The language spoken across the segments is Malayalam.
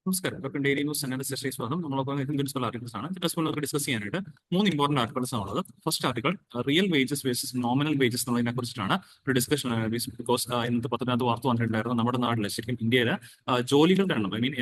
നമസ്കാരം. ഡോക്ടർ ഡെയിലി ന്യൂസ് ചാനലിന്റെ സെഷനിൽ സ്വാഗതം. നമ്മളൊപ്പം പ്രിൻസിപ്പൽ ആർട്ടിക്കിൾസ് ആണ്. ജസ്റ്റ് നമുക്ക് ഡിസ്കസ് ചെയ്യാനായിട്ട് 3 ഇമ്പോർട്ടന്റ് ആർട്ടിക്കിൾസ് ആണുള്ളത്. First article real wages versus nominal wages എന്നുള്ളതിനെ കുറിച്ചിട്ടാണ് ഒരു ഡിസ്കഷൻ. ബിക്കോസ് ഇന്നത്തെ പത്രത്തിനകത്ത് വാർത്ത വന്നിട്ടുണ്ടായിരുന്നു. നമ്മുടെ നാട്ടിൽ ശരിക്കും ഇന്ത്യയിൽ ജോലികളുടെ എണ്ണം, ഐ മീൻ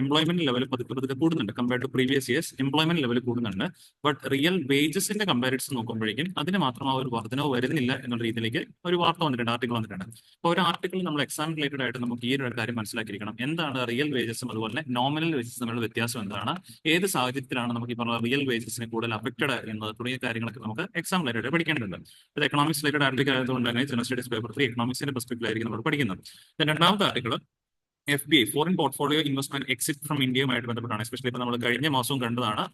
എംപ്ലോയ്മെന്റ് ലെവൽ പതുക്കെ പതുക്കെ കൂടുന്നുണ്ട്. Compared to previous years employment level കൂടുന്നുണ്ട്. ബട്ട് റിയൽ വേജസിന്റെ കമ്പാരിസൺ നോക്കുമ്പോഴേക്കും അതിന് മാത്രം ആ ഒരു വർധനവ് വരുന്നില്ല എന്നുള്ള രീതിയിലേക്ക് ഒരു വാർത്ത വന്നിട്ടുണ്ട്, ആർട്ടിക്കിൾ വന്നിട്ടുണ്ട്. അപ്പോൾ ഒരു ആർട്ടിക്കിൾ നമ്മൾ എക്സാം റിലേറ്റഡ് ആയിട്ട് നമുക്ക് ഈ ഒരു കാര്യം മനസ്സിലാക്കിയിരിക്കണം. എന്താണ് റിയൽ വേജസും അതുപോലെ നോമിനൽ വേജസ് തമ്മിലുള്ള വ്യത്യാസം എന്താണ്, ഏത് സാഹചര്യത്തിലാണ് നമുക്ക് ഈ പറഞ്ഞ റിയൽ വേജസിനെ കൂടുതൽ അഫക്റ്റഡ് എന്നത് തുടങ്ങിയ കാര്യങ്ങളൊക്കെ നമുക്ക് എക്സാം റിലേറ്റഡ് പഠിക്കേണ്ടതുണ്ട്. ഇത് എക്കണോമിക്സ് റിലേറ്റഡ് ആർട്ടിക്കൽ ആയതുകൊണ്ട് തന്നെ ജനറൽ സ്റ്റഡീസ് പേപ്പർ 3 എക്കണോമിക്സിന്റെ പെർസ്പെക്റ്റീവിലായിരിക്കും നമ്മൾ പഠിക്കുന്നത്. രണ്ടാമത്തെ article FBI foreign portfolio investment exit from ഇന്ത്യയുമായിട്ട് ബന്ധപ്പെട്ടാണ്. എസ്പെഷ്യലി ഇപ്പൊ നമ്മൾ കഴിഞ്ഞ മാസവും കണ്ടതാണ്.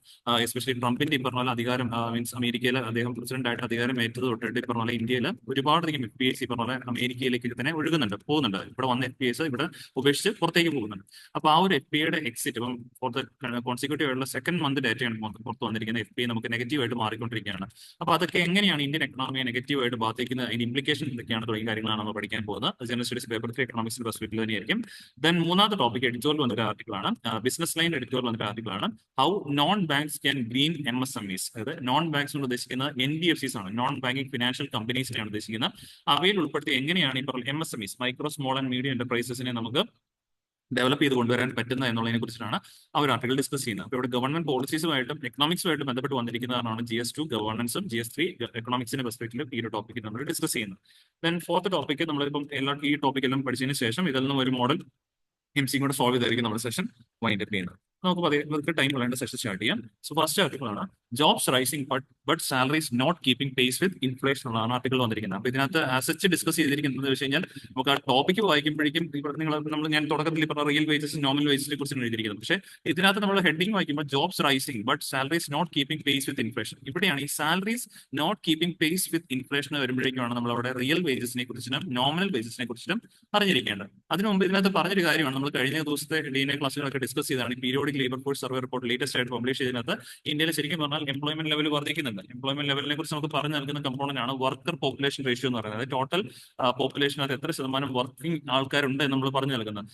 എസ്പെഷ്യലി ട്രംപിന്റെ ഈ പറഞ്ഞ പോലെ അധികാരം മീൻസ് അമേരിക്കയിൽ അദ്ദേഹം പ്രസിഡന്റ് ആയിട്ട് അധികാരം ഏറ്റത് തൊട്ടിട്ട് ഈ പറഞ്ഞ പോലെ ഇന്ത്യയിൽ ഒരുപാടധികം FPIs ഈ പറഞ്ഞ പോലെ അമേരിക്കയിലേക്ക് തന്നെ ഒഴുകുന്നുണ്ട്, പോകുന്നുണ്ട്. ഇവിടെ വന്ന FPIs ഇവിടെ ഉപേക്ഷിച്ച് പുറത്തേക്ക് പോകുന്നുണ്ട്. അപ്പൊ ആ ഒരു FPIയുടെ എക്സിറ്റ് ഇപ്പം ഫോർ ദ കോൺസിക്യൂട്ടീവ് ആയിട്ടുള്ള സെക്കൻഡ് മന്ത് ഡേറ്റയാണ് പുറത്ത് വന്നിരിക്കുന്നത്. FPI നമുക്ക് നെഗറ്റീവായിട്ട് മാറിക്കൊണ്ടിരിക്കുകയാണ്. അപ്പൊ അതൊക്കെ എങ്ങനെയാണ് ഇന്ത്യൻ എക്കണോമിയെ നെഗറ്റീവായിട്ട് ബാധിക്കുന്നത്, അതിന്റെ ഇംപ്ലിക്കേഷൻ എന്തൊക്കെയാണ് തുടങ്ങിയ കാര്യങ്ങളാണ് നമ്മൾ പഠിക്കാൻ പോകുന്നത്. ജനറൽ സ്റ്റഡീസ് പേപ്പർ 3 എക്കണോമിക്സിന്റെ പെർസ്പെക്റ്റീവ് തന്നെയായിരിക്കും. ദെൻ മൂന്നാമത്തെ ടോപ്പിക് എഡിറ്റോറിയൽ വന്നൊരു ആർട്ടിക്കിളാണ്, ബിസിനസ് ലൈൻ എഡിറ്റോറിയൽ വന്നൊരു ആർട്ടിക്കിളാണ്, how non banks can green MSMEs. അതായത് നോൺ ബാങ്ക്സ് കൊണ്ട് ഉദ്ദേശിക്കുന്നത് NBFCs ആണ്, നോൺ ബാങ്കിങ് ഫിനാൻഷ്യൽ കമ്പനീസിനെയാണ് ഉദ്ദേശിക്കുന്നത്. അവയിൽ ഉൾപ്പെടുത്തി എങ്ങനെയാണ് ഈ പറഞ്ഞ MSMEs, micro small and medium എന്റർപ്രൈസസിനെ നമുക്ക് ഡെവലപ്പ് ചെയ്ത് കൊണ്ടുവരാൻ പറ്റുന്ന എന്നുള്ളതിനെ കുറിച്ചിട്ടാണ് ആ ഒരു ആർട്ടിക്കിൾ ഡിസ്കസ് ചെയ്യുന്നത്. അപ്പോൾ ഇവിടെ ഗവൺമെന്റ് പോളിസീസുമായിട്ടും എക്കണോമിക്സുമായിട്ടും ബന്ധപ്പെട്ട് വന്നിരിക്കുന്നതാണ് GS2 ഗവേണൻസും GS3 എക്കണോമിക്സിന്റെ പെർസ്പെക്റ്റീവ് ഈ ഒരു ടോപ്പിക്കിൽ നമ്മൾ ഡിസ്കസ് ചെയ്യുന്നത്. ദെൻ ഫോർത്ത് ടോപ്പിക്ക് നമ്മളിപ്പം ഈ ടോപ്പിക്കെല്ലാം പഠിച്ചതിന് ശേഷം ഇതിൽ നിന്നും ഒരു മോഡൽ MC കൂടെ സോൾവ് ചെയ്തായിരിക്കും നമ്മുടെ സെഷൻ വൈൻഡ് അപ്പ് ചെയ്യുന്നത്. നമുക്ക് ടൈം കളയേണ്ട സെഷൻ സ്റ്റാർട്ട് ചെയ്യാം. സോ ഫസ്റ്റ് ആർട്ടിക്കിൾ ആണ് jobs rising but salaries not keeping pace with inflation എന്നാണ് ആർട്ടിക്കിൾ വന്നിരിക്കുന്നത്. അപ്പൊ ഇതിനകത്ത് ആസച്ച് ഡിസ്കസ് ചെയ്തിരിക്കുന്നത് വെച്ച് കഴിഞ്ഞാൽ നമുക്ക് ആ ടോപ്പിക്ക് വായിക്കുമ്പോഴേക്കും ഞാൻ തുടക്കത്തിൽ പറഞ്ഞ റിയൽ വേജസ് നോമിനൽ വേജസിനെ കുറിച്ചാണ് എഴുതിയിരിക്കുന്നത്. പക്ഷേ ഇതിനകത്ത് നമ്മൾ ഹെഡിങ് വായിക്കുമ്പോൾ jobs rising but salaries not keeping pace with inflation, ഇവിടെയാണ് ഈ salaries not keeping pace with inflation വരുമ്പോഴേക്കുമാണ് നമ്മൾ അവിടെ റിയൽ വേജസിനെ കുറിച്ചും നോമിനൽ വേജസിനെ കുറിച്ചും അറിഞ്ഞിരിക്കേണ്ടത്. അതിനു മുമ്പ് ഇതിനകത്ത് പറഞ്ഞൊരു കാര്യമാണ്, നമ്മൾ കഴിഞ്ഞ ദിവസത്തെ DNA ക്ലാസ്സുകളൊക്കെ ഡിസ്കസ് ചെയ്താണ്. Periodic labour force survey report latest ആയിട്ട് പബ്ലിഷ് ചെയ്തതിനകത്ത് ഇന്ത്യയിൽ ശരിക്കും പറഞ്ഞാൽ എംപ്ലോയ്മെന്റ് ലെവൽ വർദ്ധിക്കുന്നുണ്ട്. എംപ്ലോയ്മെന്റ് ലെവലിനെ കുറിച്ച് നമുക്ക് പറഞ്ഞു നൽകുന്ന കമ്പോണന്റ് ആണ് വർക്കർ പോപ്പുലേഷൻ റേഷ്യോ എന്ന് പറയുന്നത്. ടോട്ടൽ പോപ്പുലേഷനകത്ത് എത്ര ശതമാനം വർക്കിംഗ് ആൾക്കാരുണ്ട് എന്ന് നമ്മൾ പറഞ്ഞു നൽകുന്നത്.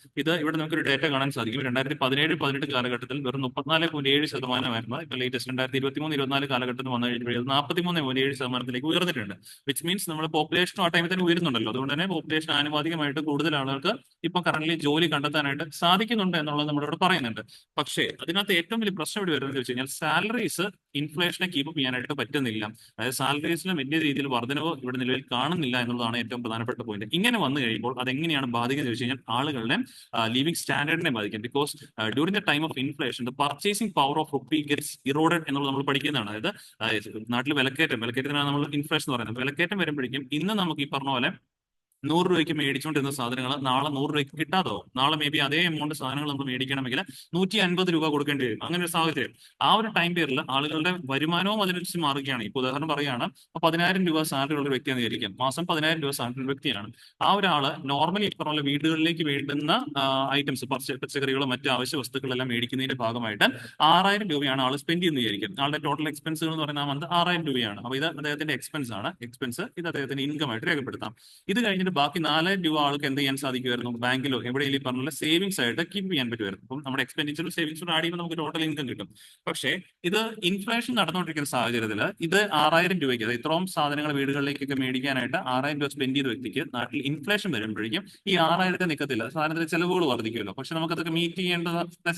ഇവിടെ നമുക്കൊരു ഡേറ്റ കാണാൻ സാധിക്കും. 2017-18 കാലഘട്ടത്തിൽ വെറും 34.7% ഇപ്പൊ ലേറ്റസ്റ്റ് 2023-24 കാലഘട്ടത്തിൽ വന്നു കഴിഞ്ഞപ്പോൾ 43.7% ഉയർന്നിട്ടുണ്ട്. വിച്ച് മീൻസ് നമ്മുടെ പോപ്പുലേഷൻ ആ ടൈമിൽ തന്നെ ഉയരുന്നുണ്ടല്ലോ. അതുകൊണ്ട് തന്നെ പോപ്പുലേഷൻ ആനുപാതികമായിട്ട് കൂടുതൽ ആളുകൾക്ക് ഇപ്പൊ കറന്റ് ജോലി കണ്ടെത്താനായിട്ട് സാധിക്കുന്നുണ്ട് എന്നുള്ളത് നമ്മളിവിടെ പറയുന്നുണ്ട്. പക്ഷേ അതിനകത്ത് ഏറ്റവും വലിയ പ്രശ്നം ഇവിടെ വരുന്നത് വെച്ച് കഴിഞ്ഞാൽ സാലറീസ് ഇൻഫ്ലേഷനെ കീപ്പ് ചെയ്യാനായിട്ട് പറ്റുന്നില്ല. അതായത് സാലറീസിലും വലിയ രീതിയിൽ വർധനവ് ഇവിടെ നിലവിൽ കാണുന്നില്ല എന്നുള്ളതാണ് ഏറ്റവും പ്രധാനപ്പെട്ട പോയിന്റ്. ഇങ്ങനെ വന്നു കഴിയുമ്പോൾ അതെങ്ങനെയാണ് ബാധിക്കുന്നത് വെച്ച് കഴിഞ്ഞാൽ ആളുകളുടെ ലിവിംഗ് സ്റ്റാൻഡേർഡിനെ ബാധിക്കും. Because during the time of inflation the purchasing power of rupee gets eroded എന്നുള്ളത് നമ്മൾ പഠിക്കുന്നതാണ്. അതായത് നാട്ടിൽ വിലക്കയറ്റത്തിനാണ് നമ്മൾ ഇൻഫ്ലേഷൻ എന്ന് പറയുന്നത്. വിലക്കയറ്റം വരുമ്പോഴേക്കും ഇന്ന് നമുക്ക് ഈ പറഞ്ഞ പോലെ 100 രൂപയ്ക്ക് മേടിച്ചുകൊണ്ടിരുന്ന സാധനങ്ങൾ നാളെ 100 രൂപയ്ക്ക് കിട്ടാതോ, നാളെ മേ ബി അതേ എമൗണ്ട് സാധനങ്ങൾ നമ്മൾ മേടിക്കണമെങ്കിൽ 150 രൂപ കൊടുക്കേണ്ടി വരും. അങ്ങനെ ഒരു സാഹചര്യം ആ ഒരു ടൈം പീരിയഡിൽ ആളുകളുടെ വരുമാനവും അതിനനുസരിച്ച് മാറുകയാണ്. ഇപ്പൊ ഉദാഹരണം പറയുകയാണ്, 10,000 രൂപ സാലറി ഉള്ള ഒരു വ്യക്തിയാണെന്ന് വിചാരിക്കാം, മാസം 10,000 രൂപ സാലറി ഉള്ള വ്യക്തിയാണ്. ആ ഒരാള് നോർമലി പറഞ്ഞ വീടുകളിലേക്ക് വേണ്ടുന്ന ഐറ്റംസ്, പച്ചക്കറികളും മറ്റു അവശ്യ വസ്തുക്കളെല്ലാം മേടിക്കുന്നതിന്റെ ഭാഗമായിട്ട് 6,000 രൂപയാണ് ആൾ സ്പെൻഡ് ചെയ്യുന്നത് വിചാരിക്കും. ആളുടെ ടോട്ടൽ എക്സ്പെൻസുകൾ എന്ന് പറയുന്ന മന്ത് 6,000 രൂപയാണ്. അപ്പൊ ഇത് അദ്ദേഹത്തിന്റെ എക്സ്പെൻസ് ആണ്. ഇത് അദ്ദേഹത്തിന്റെ ഇൻകം ആയിട്ട് രേഖപ്പെടുത്താം. ഇത് കഴിഞ്ഞിട്ട് ബാക്കി 4,000 രൂപ ആൾക്ക് എന്ത് ചെയ്യാൻ സാധിക്കുമായിരുന്നു, ബാങ്കിലോ എവിടെയെങ്കിലും പറഞ്ഞ സേവിങ്സ് ആയിട്ട് കീപ്പ് ചെയ്യാൻ പറ്റുമായിരുന്നു. അപ്പം നമ്മുടെ എക്സ്പെൻഡിച്ചറും സേവിങ്സും ആഡ് ചെയ്യുമ്പോൾ നമുക്ക് ടോട്ടൽ ഇൻകം കിട്ടും. പക്ഷേ ഇത് ഇൻഫ്ലേഷൻ നടന്നുകൊണ്ടിരിക്കുന്ന സാഹചര്യത്തിൽ ഇത് 6,000 രൂപയ്ക്ക്, അത് ഇത്രയും സാധനങ്ങൾ വീടുകളിലേക്കൊക്കെ മേടിക്കാനായിട്ട് 6,000 രൂപ സ്പെൻഡ് ചെയ്ത വ്യക്തിക്ക് നാട്ടിൽ ഇൻഫ്ലേഷൻ വരുമ്പോഴേക്കും ഈ 6,000 നിൽക്കത്തില്ല. സാധനത്തിന് ചെലവുകൾ വർദ്ധിക്കുമല്ലോ. പക്ഷെ നമുക്കതൊക്കെ മീറ്റ് ചെയ്യേണ്ട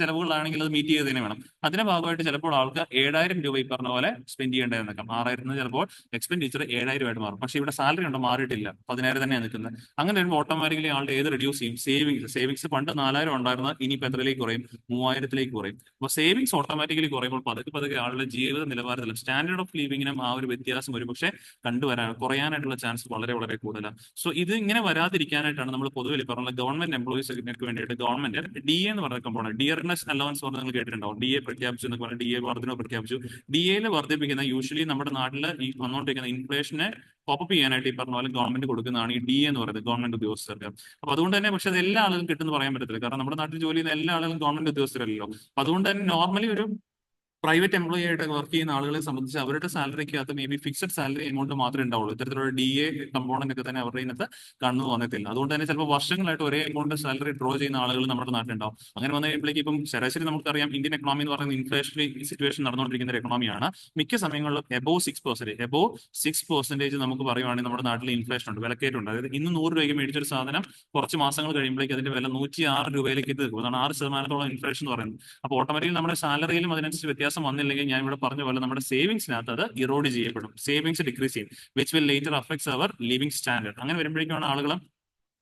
ചെലവുകളാണെങ്കിൽ അത് മീറ്റ് ചെയ്ത് തന്നെ വേണം. അതിന്റെ ഭാഗമായിട്ട് ചിലപ്പോൾ ആൾക്ക് 7,000 രൂപ ഈ പറഞ്ഞ പോലെ സ്പെൻഡ് ചെയ്യേണ്ടതെന്നേക്കാം. 6,000 ചിലപ്പോൾ എക്സ്പെൻഡിച്ചർ 7,000 ആയിട്ട് മാറും. പക്ഷെ ഇവിടെ സാലറി ഉണ്ടോ, മാറിയിട്ടില്ല, 10,000 തന്നെയാണ് നിൽക്കുന്നത്. അങ്ങനെ വരുമ്പോൾ ഓട്ടോമാറ്റിക്കലി ആളുടെ ഏത് റെഡ്യൂസ് ചെയ്യും, സേവിങ്സ് പണ്ട് 4,000 ഉണ്ടായിരുന്നത് ഇനിയിപ്പോൾ എത്രയിലേക്ക് കുറയും, 3,000-ലേക്ക് കുറയും. അപ്പോൾ സേവിങ്സ് ഓട്ടോമാറ്റിക്കലി കുറയുമ്പോൾ പതുക്കെ ആളുടെ ജീവിത നിലവാരത്തിലും സ്റ്റാൻഡേർഡ് ഓഫ് ലിവിങ്ങിനും ആ ഒരു വ്യത്യാസം ഒരു പക്ഷേ കുറയാനായിട്ടുള്ള ചാൻസ് വളരെ വളരെ കൂടുതലാണ്. സോ ഇത് ഇങ്ങനെ വരാതിരിക്കാനായിട്ടാണ് നമ്മൾ പൊതുവെ പറഞ്ഞ ഗവൺമെന്റ് എംപ്ലോയീസിനൊക്കെ വേണ്ടിയിട്ട് ഗവൺമെന്റ് DA എന്ന് പറയുന്ന കമ്പോണന്റ്, ഡിയർനെസ് അലവൻസ് പറഞ്ഞ് നിങ്ങൾ കേട്ടിട്ടുണ്ടാവും. DA പ്രഖ്യാപിച്ചു എന്നൊക്കെ പറഞ്ഞാൽ DA വർധനവ് പ്രഖ്യാപിച്ചു. DAയിൽ വർദ്ധിപ്പിക്കുന്ന യൂഷ്വലി നമ്മുടെ നാട്ടിൽ ഈ വന്നുകൊണ്ടിരിക്കുന്ന ഇൻഫ്ലേഷനെ കോപ്പപ്പ് ചെയ്യാനായിട്ട് ഈ പറഞ്ഞ പോലെ ഗവൺമെന്റ് കൊടുക്കുന്നതാണ് ഈ DA എന്ന് പറയുന്നത്, ഗവൺമെന്റ് ഉദ്യോഗസ്ഥർക്ക്. അപ്പൊ അതുകൊണ്ട് തന്നെ പക്ഷെ അത് എല്ലാ ആളുകളും കിട്ടുമെന്ന് പറയാൻ പറ്റത്തില്ല. കാരണം നമ്മുടെ നാട്ടിൽ ജോലി ചെയ്യുന്ന എല്ലാ ആളുകളും ഗവൺമെന്റ് ഉദ്യോഗസ്ഥരല്ലോ. അപ്പൊ അതുകൊണ്ട് തന്നെ നോർമലി ഒരു പ്രൈവറ്റ് എംപ്ലോയി ആയിട്ട് വർക്ക് ചെയ്യുന്ന ആളുകളെ സംബന്ധിച്ച് അവരുടെ സാലറിക്കകത്ത് may be fixed salary amount മാത്രമേ ഉണ്ടാവുള്ളൂ. ഇത്തരത്തിലുള്ള DA കമ്പോണന്റ് ഒക്കെ തന്നെ അവരുടെ ഇതിനകത്ത് കടന്നു വന്നിട്ടില്ല. അതുകൊണ്ട് തന്നെ ചിലപ്പോൾ വർഷങ്ങളായിട്ട് ഒരേ എമൗണ്ട് സാലറി ഡ്രോ ചെയ്യുന്ന ആളുകൾ നമ്മുടെ നാട്ടിലുണ്ടാവും. അങ്ങനെ വന്നു കഴിയുമ്പോഴേക്കും ഇപ്പം ശരാശരി നമുക്കറിയാം ഇന്ത്യൻ എക്കണോമി എന്ന് പറയുന്നത് ഇൻഫ്ലേഷണറി സിറ്റുവേഷൻ നടന്നുകൊണ്ടിരിക്കുന്ന ഒരു എക്കണോമിയാണ്. മിക്ക സമയങ്ങളിലും എബോവ് 6% നമുക്ക് പറയുവാണെങ്കിൽ നമ്മുടെ നാട്ടിൽ ഇൻഫ്ലേഷൻ ഉണ്ട്, വിലക്കയറ്റുണ്ട്. അതായത് ഇന്ന് 100 രൂപയ്ക്ക് മേടിച്ചൊരു സാധനം കുറച്ച് മാസങ്ങൾ കഴിയുമ്പോഴേക്കും അതിന്റെ വില 106 രൂപയിലേക്ക് എത്തും. അതാണ് 6% ഇൻഫ്ലേഷൻ എന്ന് പറയുന്നത്. അപ്പോൾ ഓട്ടോമാറ്റിക്കലി നമ്മുടെ സാലറിയിലും അതിനനുസരിച്ച് വ്യത്യാസം വന്നില്ലെങ്കിൽ ഞാൻ ഇവിടെ പറഞ്ഞ പോലെ നമ്മുടെ സേവിങ്സിനകത്ത് അത് ഇറോഡ് ചെയ്യപ്പെടും, സേവിങ്സ് ഡിക്രീസ് ചെയ്യും, which will later affects our living standard. അങ്ങനെ വരുമ്പോഴേക്കാണ് ആളുകൾ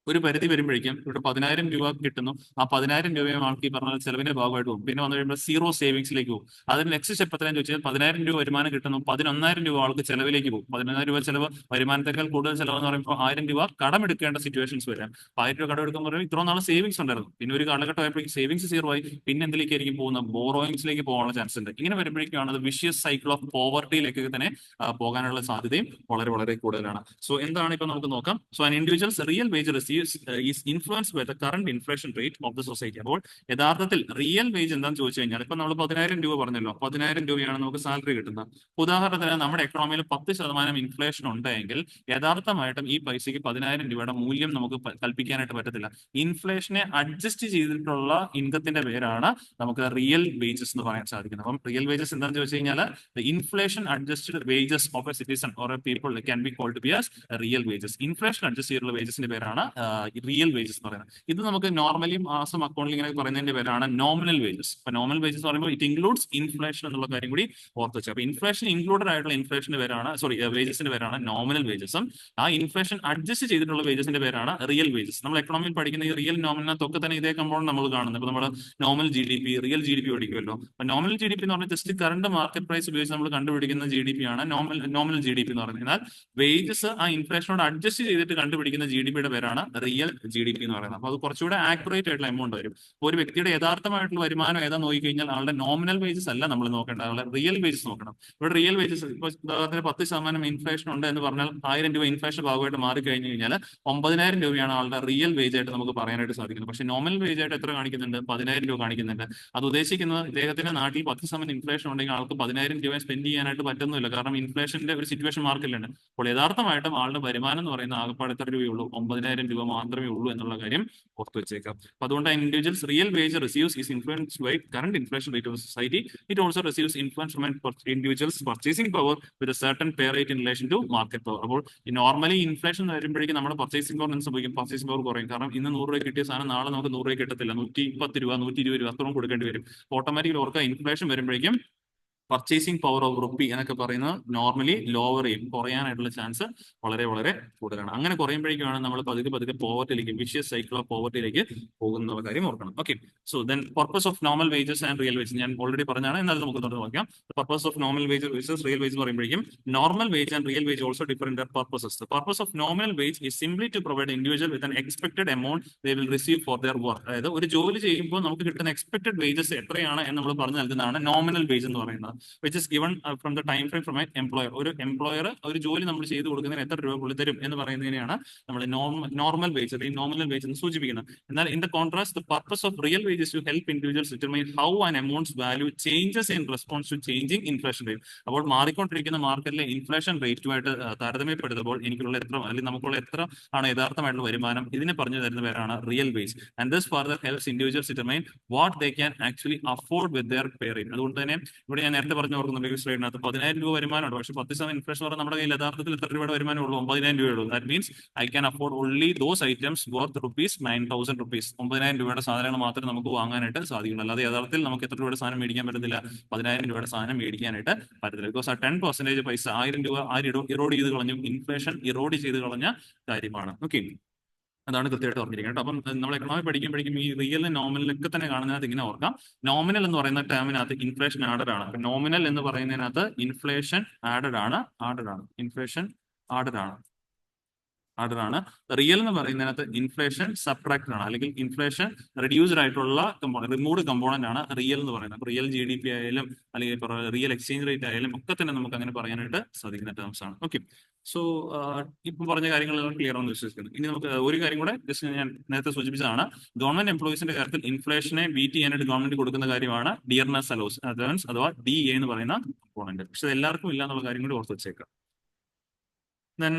ഒരു പരിധി വരുമ്പോഴേക്കും ഇവിടെ 10,000 രൂപ കിട്ടുന്നു. ആ 10,000 രൂപയും ആൾക്ക് ഈ പറഞ്ഞ ചെലവിന്റെ ഭാഗമായിട്ട് പോകും. പിന്നെ വന്നു കഴിയുമ്പോൾ സീറോ സേവിങ്സിലേക്ക് പോകും. അതിന് നെക്സ്റ്റ് സ്റ്റെപ്പ് എത്രയാണെന്ന് ചോദിച്ചാൽ 10,000 രൂപ വരുമാനം കിട്ടുന്നു, 11,000 രൂപ ആൾക്ക് ചെലവിലേക്ക് പോകും. 11,000 രൂപ ചെലവ്, വരുമാനത്തേക്കാൾ കൂടുതൽ ചെലവെന്ന് പറയുമ്പോൾ 1,000 രൂപ കടമെടുക്കേണ്ട സിറ്റുവേഷൻസ് വരാം. 1,000 രൂപ കടമെടുക്കുമ്പോൾ പറയുമ്പോൾ ഇത്രയും നാൾ സേവിങ്സ് ഉണ്ടായിരുന്നു, പിന്നെ ഒരു കാലഘട്ടം ആയപ്പോഴേക്കും സേവിങ്സ് സീറോ ആയി, പിന്നെ എന്തിലേക്കായിരിക്കും പോകുന്നത്, ബോറോയിങ്സിലേക്ക് പോകാനുള്ള ചാൻസ് ഉണ്ട്. ഇങ്ങനെ വരുമ്പോഴേക്കാണ് അത് വിഷ്യസ് സൈക്കിൾ ഓഫ് പോവർട്ടിയിലേക്ക് തന്നെ പോകാനുള്ള സാധ്യതയും വളരെ വളരെ കൂടുതലാണ്. സോ എന്താണ് ഇപ്പൊ നമുക്ക് നോക്കാം. So an individuals real wage receives is influence by the current inflation rate of the society. അപ്പോൾ യഥാർത്ഥത്തിൽ റിയൽ വേജ് എന്താണെന്ന് ചോദിച്ചു കഴിഞ്ഞാൽ ഇപ്പൊ നമ്മൾ 10,000 രൂപ പറഞ്ഞല്ലോ, 10,000 രൂപയാണ് നമുക്ക് സാലറി കിട്ടുന്നത്. ഉദാഹരണത്തിന് നമ്മുടെ എക്കണോമിയിൽ 10% ഇൻഫ്ലേഷൻ ഉണ്ടെങ്കിൽ യഥാർത്ഥമായിട്ടും ഈ പൈസയ്ക്ക് 10,000 രൂപയുടെ മൂല്യം നമുക്ക് കൽപ്പിക്കാനായിട്ട് പറ്റത്തില്ല. ഇൻഫ്ലേഷനെ അഡ്ജസ്റ്റ് ചെയ്തിട്ടുള്ള ഇൻകത്തിന്റെ പേരാണ് നമുക്ക് റിയൽ വേജസ് എന്ന് പറയാൻ സാധിക്കുന്നത്. അപ്പം റിയൽ വേജസ് എന്താണെന്ന് ചോദിച്ചു കഴിഞ്ഞാൽ inflation adjusted wages of a citizen or a people can be called be as real wages. Inflation adjust ചെയ്തിട്ടുള്ള വേജസിന്റെ പേരാണ് റിയൽ വേജസ് എന്ന് പറയുന്നത്. ഇത് നമുക്ക് നോർമലി മാസം അക്കൗണ്ടിൽ ഇങ്ങനെ പറയുന്നതിന്റെ പേരാണ് നോമിനൽ വേജസ്. അപ്പൊ നോമിനൽ വേജസ് എന്ന് പറയുമ്പോൾ ഇറ്റ് ഇൻക്ലൂഡ്സ് ഇൻഫ്ലേഷൻ എന്നുള്ള കാര്യം കൂടി ഓർത്ത് വെച്ചാൽ. അപ്പൊ ഇൻഫ്ലേഷൻ ഇൻക്ലൂഡഡ് ആയിട്ടുള്ള ഇൻഫ്ലേഷന്റെ പേരാണ് വേജസിന്റെ പേരാണ് നോമിനൽ വേജസും. ആ ഇൻഫ്ലേഷൻ അഡ്ജസ്റ്റ് ചെയ്തിട്ടുള്ള വേജസിന്റെ പേരാണ് റിയൽ വേജസ്. നമ്മൾ എക്കണോമിയിൽ പഠിക്കുന്ന ഈ റിയൽ നോമിനകത്തൊക്കെ തന്നെ ഇതേ കമ്പോണ്ട് നമ്മൾ കാണുന്നത്. ഇപ്പൊ നമ്മൾ നോമിനൽ GDP, റിയൽ GDP പഠിക്കുമല്ലോ. അപ്പൊ നോമിനൽ GDP എന്ന് പറഞ്ഞാൽ ജസ്റ്റ് കറണ്ട് മാർക്കറ്റ് പ്രൈസ് ഉപയോഗിച്ച് നമ്മൾ കണ്ടുപിടിക്കുന്ന GDP ആണ് നോമിനൽ GDP എന്ന് പറയുന്നത്. എന്നാൽ വേജസ് ആ ഇൻഫ്ലേഷനോട് അഡ്ജസ്റ്റ് ചെയ്തിട്ട് കണ്ടുപിടിക്കുന്ന GDP-യുടെ പേരാണ് റിയൽ GDP എന്ന് പറയുന്നത്. അപ്പൊ അത് കുറച്ചുകൂടെ ആക്യുറേറ്റ് ആയിട്ടുള്ള എമൗണ്ട് വരും. അപ്പോൾ ഒരു വ്യക്തിയുടെ യഥാർത്ഥമായിട്ടുള്ള വരുമാനം ഏതാ നോക്കിക്കഴിഞ്ഞാൽ ആളുടെ നോമിനൽ വേജസ് അല്ല നമ്മൾ നോക്കേണ്ടത്, ആളുടെ റിയൽ വേജസ് നോക്കണം. ഇവിടെ റിയൽ വേജസ് ഇപ്പൊ ഉദാഹരണത്തിന് 10% ഇൻഫ്ലേഷൻ ഉണ്ട് എന്ന് പറഞ്ഞാൽ 1,000 രൂപ ഇൻഫ്ലേഷൻ ഭാഗമായിട്ട് മാറി കഴിഞ്ഞു കഴിഞ്ഞാൽ 9,000 രൂപയാണ് ആളുടെ റിയൽ വേജ് ആയിട്ട് നമുക്ക് പറയാനായിട്ട് സാധിക്കുന്നത്. പക്ഷേ നോമിനൽ വേജ് ആയിട്ട് എത്ര കാണിക്കുന്നുണ്ട്, 10,000 രൂപ കാണിക്കുന്നുണ്ട്. അത് ഉദ്ദേശിക്കുന്നത് ഇദ്ദേഹത്തിന്റെ നാട്ടിൽ 10% ഇൻഫ്ലേഷൻ ഉണ്ടെങ്കിൽ ആൾക്ക് 10,000 രൂപ സ്പെൻഡ് ചെയ്യാനായിട്ട് പറ്റുന്നില്ല, കാരണം ഇൻഫ്ലേഷന്റെ ഒരു സിറ്റുവേഷൻ മാർക്കറ്റിലുണ്ട്. അപ്പോൾ യഥാർത്ഥമായിട്ടും ആളുടെ വരുമാനം എന്ന് പറയുന്ന ആകപ്പാട് എത്ര രൂപയുള്ളൂ, 9,000 രൂപ മാത്രമേ ഉള്ളൂ എന്നുള്ള കാര്യം ഓർത്ത് വെച്ചേക്കാം. അപ്പൊ അതുകൊണ്ട് individuals real wage receives is influenced by current inflation rate of society. It also receives influence from individuals purchasing power with a certain pay rate in relation to market power. അപ്പോൾ നോർമലി ഇൻഫ്ലേഷൻ വരുമ്പോഴേക്കും നമ്മുടെ പർച്ചേസിംഗ് പവർ സംഭവിക്കും, പർച്ചേസിംഗ് പവർ കുറയും. കാരണം ഇന്ന് 100 രൂപ കിട്ടിയ സാധനം നാളെ നമുക്ക് 100 രൂപ കിട്ടത്തില്ല, 110 രൂപ 120 രൂപ അത്രയും കൊടുക്കേണ്ടി വരും. ഓട്ടോമാറ്റിക്കലി ഓർക്കുക, ഇൻഫ്ലേഷൻ വരുമ്പോഴേക്കും പർച്ചേസിംഗ് പവർ ഓഫ് റുപ്പി എന്നൊക്കെ പറയുന്നത് നോർമലി ലോവർ ചെയ്യും, കുറയാനായിട്ടുള്ള ചാൻസ് വളരെ വളരെ കൂടുതലാണ്. അങ്ങനെ കുറയുമ്പോഴേക്കാണ് നമ്മൾ പതുക്കെ പതുക്കെ പോവർട്ടിയിലേക്ക്, വിഷ്യസ് സൈക്കിൾ ഓഫ് പോവർട്ടിയിലേക്ക് പോകുന്ന കാര്യം ഓർക്കണം. Okay, so then purpose of normal wages and real wages ഞാൻ ഓൾറെഡി പറഞ്ഞാണ്, എന്നാലും നമുക്ക് നോക്കാം. Purpose of normal wage versus real wage പറയുമ്പോഴേക്കും normal wage and real wage also differ in their purposes. The purpose of normal wage is simply to provide individual with an expected amount they will receive for their work. അതായത് ഒരു ജോലി ചെയ്യുമ്പോൾ നമുക്ക് കിട്ടുന്ന എക്സ്പെക്ടഡ് വേജസ് എത്രയാണ് എന്ന് നമ്മൾ പറഞ്ഞു നൽകുന്നതാണ് നോമിനൽ വേജ് എന്ന് പറയുന്നത്, which is given from the time frame from A employer. ഒരു എംപ്ലോയർ ഒരു ജോലി നമ്മൾ ചെയ്ത് കൊടുക്കുന്നതിന് എത്ര രൂപ പുള്ളി തരും എന്ന് പറയുന്നതിനെയാണ് നമ്മൾ നോർമൽ വേജ് അല്ലെങ്കിൽ നോമിനൽ വേജ് എന്ന് സൂചിപ്പിക്കുന്നത്. എന്നാൽ in the contrast, the purpose of real wages to help individuals determine how an amounts value changes in response to changing inflation rate. അപ്പോൾ മാറിക്കൊണ്ടിരിക്കുന്ന മാർക്കറ്റിലെ ഇൻഫ്ലേഷൻ റേറ്റുമായിട്ട് താരതമ്യപ്പെടുത്തുമ്പോൾ എനിക്കുള്ള എത്ര അല്ലെങ്കിൽ നമുക്കുള്ള എത്ര ആണ് യഥാർത്ഥമായിട്ടുള്ള വരുമാനം, ഇതിനെ പറഞ്ഞു തരുന്ന പേരാണ് real wage. And this further helps individuals determine what they can actually afford with their pay rate. അതുകൊണ്ട് തന്നെ ഇവിടെ ഞാൻ നേരത്തെ പറഞ്ഞു ഓർക്കുന്നുണ്ട്, സ്ലൈഡിനകത്ത് 10,000 രൂപ വരുമാനമുണ്ട്, പക്ഷേ 10% ഇൻഫ്ലേഷൻ പറഞ്ഞാൽ നമ്മുടെ കയ്യിൽ യഥാർത്ഥത്തിൽ എത്ര രൂപയുടെ വരുമാനം ഉള്ളൂ, 9,000 രൂപയുള്ളൂ. That means I can afford only those items worth ₹9,000. 9,000 രൂപയുടെ സാധനങ്ങൾ മാത്രമേ നമുക്ക് വാങ്ങാനായിട്ട് സാധിക്കുള്ളൂ. അല്ലാതെ യഥാർത്ഥത്തിൽ നമുക്ക് എത്ര രൂപയുടെ സാധനം മേടിക്കാൻ പറ്റത്തില്ല, 10,000 രൂപയുടെ സാധനം മേടിക്കാനായിട്ട് പറ്റത്തില്ല. ബിക്കോസ് ആ 10% പൈസ 1,000 രൂപ ഇറോഡ് ചെയ്ത് കളഞ്ഞു, ഇൻഫ്ലേഷൻ ഇറോഡ് ചെയ്ത് കളഞ്ഞ കാര്യമാണ്. ഓക്കെ, അതാണ് കൃത്യമായിട്ട് ഓർമ്മിരിക്കുന്നത്. അപ്പം നമ്മൾ എക്കണോമി പഠിക്കുമ്പോഴേക്കും ഈ റിയൽ നോമിനലൊക്കെ തന്നെ കാണുന്നതിനകത്ത് ഇങ്ങനെ ഓർക്കാം. നോമിനൽ എന്ന് പറയുന്ന ടേമിനകത്ത് ഇൻഫ്ലേഷൻ ആഡഡ് ആണ്. നോമിനൽ എന്ന് പറയുന്നതിനകത്ത് ഇൻഫ്ലേഷൻ ആഡഡ് ആണ്, ഇൻഫ്ലേഷൻ ആഡഡ് ആണ്. ആണ്. റിയൽ എന്ന് പറയുന്നതിനകത്ത് ഇൻഫ്ലേഷൻ സബ്ട്രാക്ടഡ് ആണ്, അല്ലെങ്കിൽ ഇൻഫ്ലേഷൻ റെഡ്യൂസ്ഡ് ആയിട്ടുള്ള റിമൂവ്ഡ് കമ്പോണന്റ് ആണ് റിയൽ എന്ന് പറയുന്നത്. റിയൽ GDP ആയാലും അല്ലെങ്കിൽ റിയൽ എക്സ്ചേഞ്ച് റേറ്റ് ആയാലും ഒക്കെ തന്നെ നമുക്ക് അങ്ങനെ പറയാനായിട്ട് സാധിക്കുന്ന ടേംസ് ആണ്. ഓക്കെ, സോ ഇപ്പം പറഞ്ഞ കാര്യങ്ങളെല്ലാം ക്ലിയർ ആണെന്ന് വിശ്വസിക്കുന്നു. ഇനി നമുക്ക് ഒരു കാര്യം കൂടെ ജസ്റ്റ് ഞാൻ നേരത്തെ സൂചിപ്പിച്ചതാണ്, ഗവൺമെന്റ് എംപ്ലോയീസിന്റെ കാര്യത്തിൽ ഇൻഫ്ലേഷനെ ബീറ്റ് ചെയ്യാനായിട്ട് ഗവൺമെന്റ് കൊടുക്കുന്ന കാര്യമാണ് ഡിയർനെസ് അലവൻസ് അഥവാ DA എന്ന് പറയുന്ന കമ്പോണന്റ്. പക്ഷെ ഇത് എല്ലാവർക്കും ഇല്ല എന്നുള്ള കാര്യം കൂടി ഓർത്ത് വെച്ചേക്കാം. ദെൻ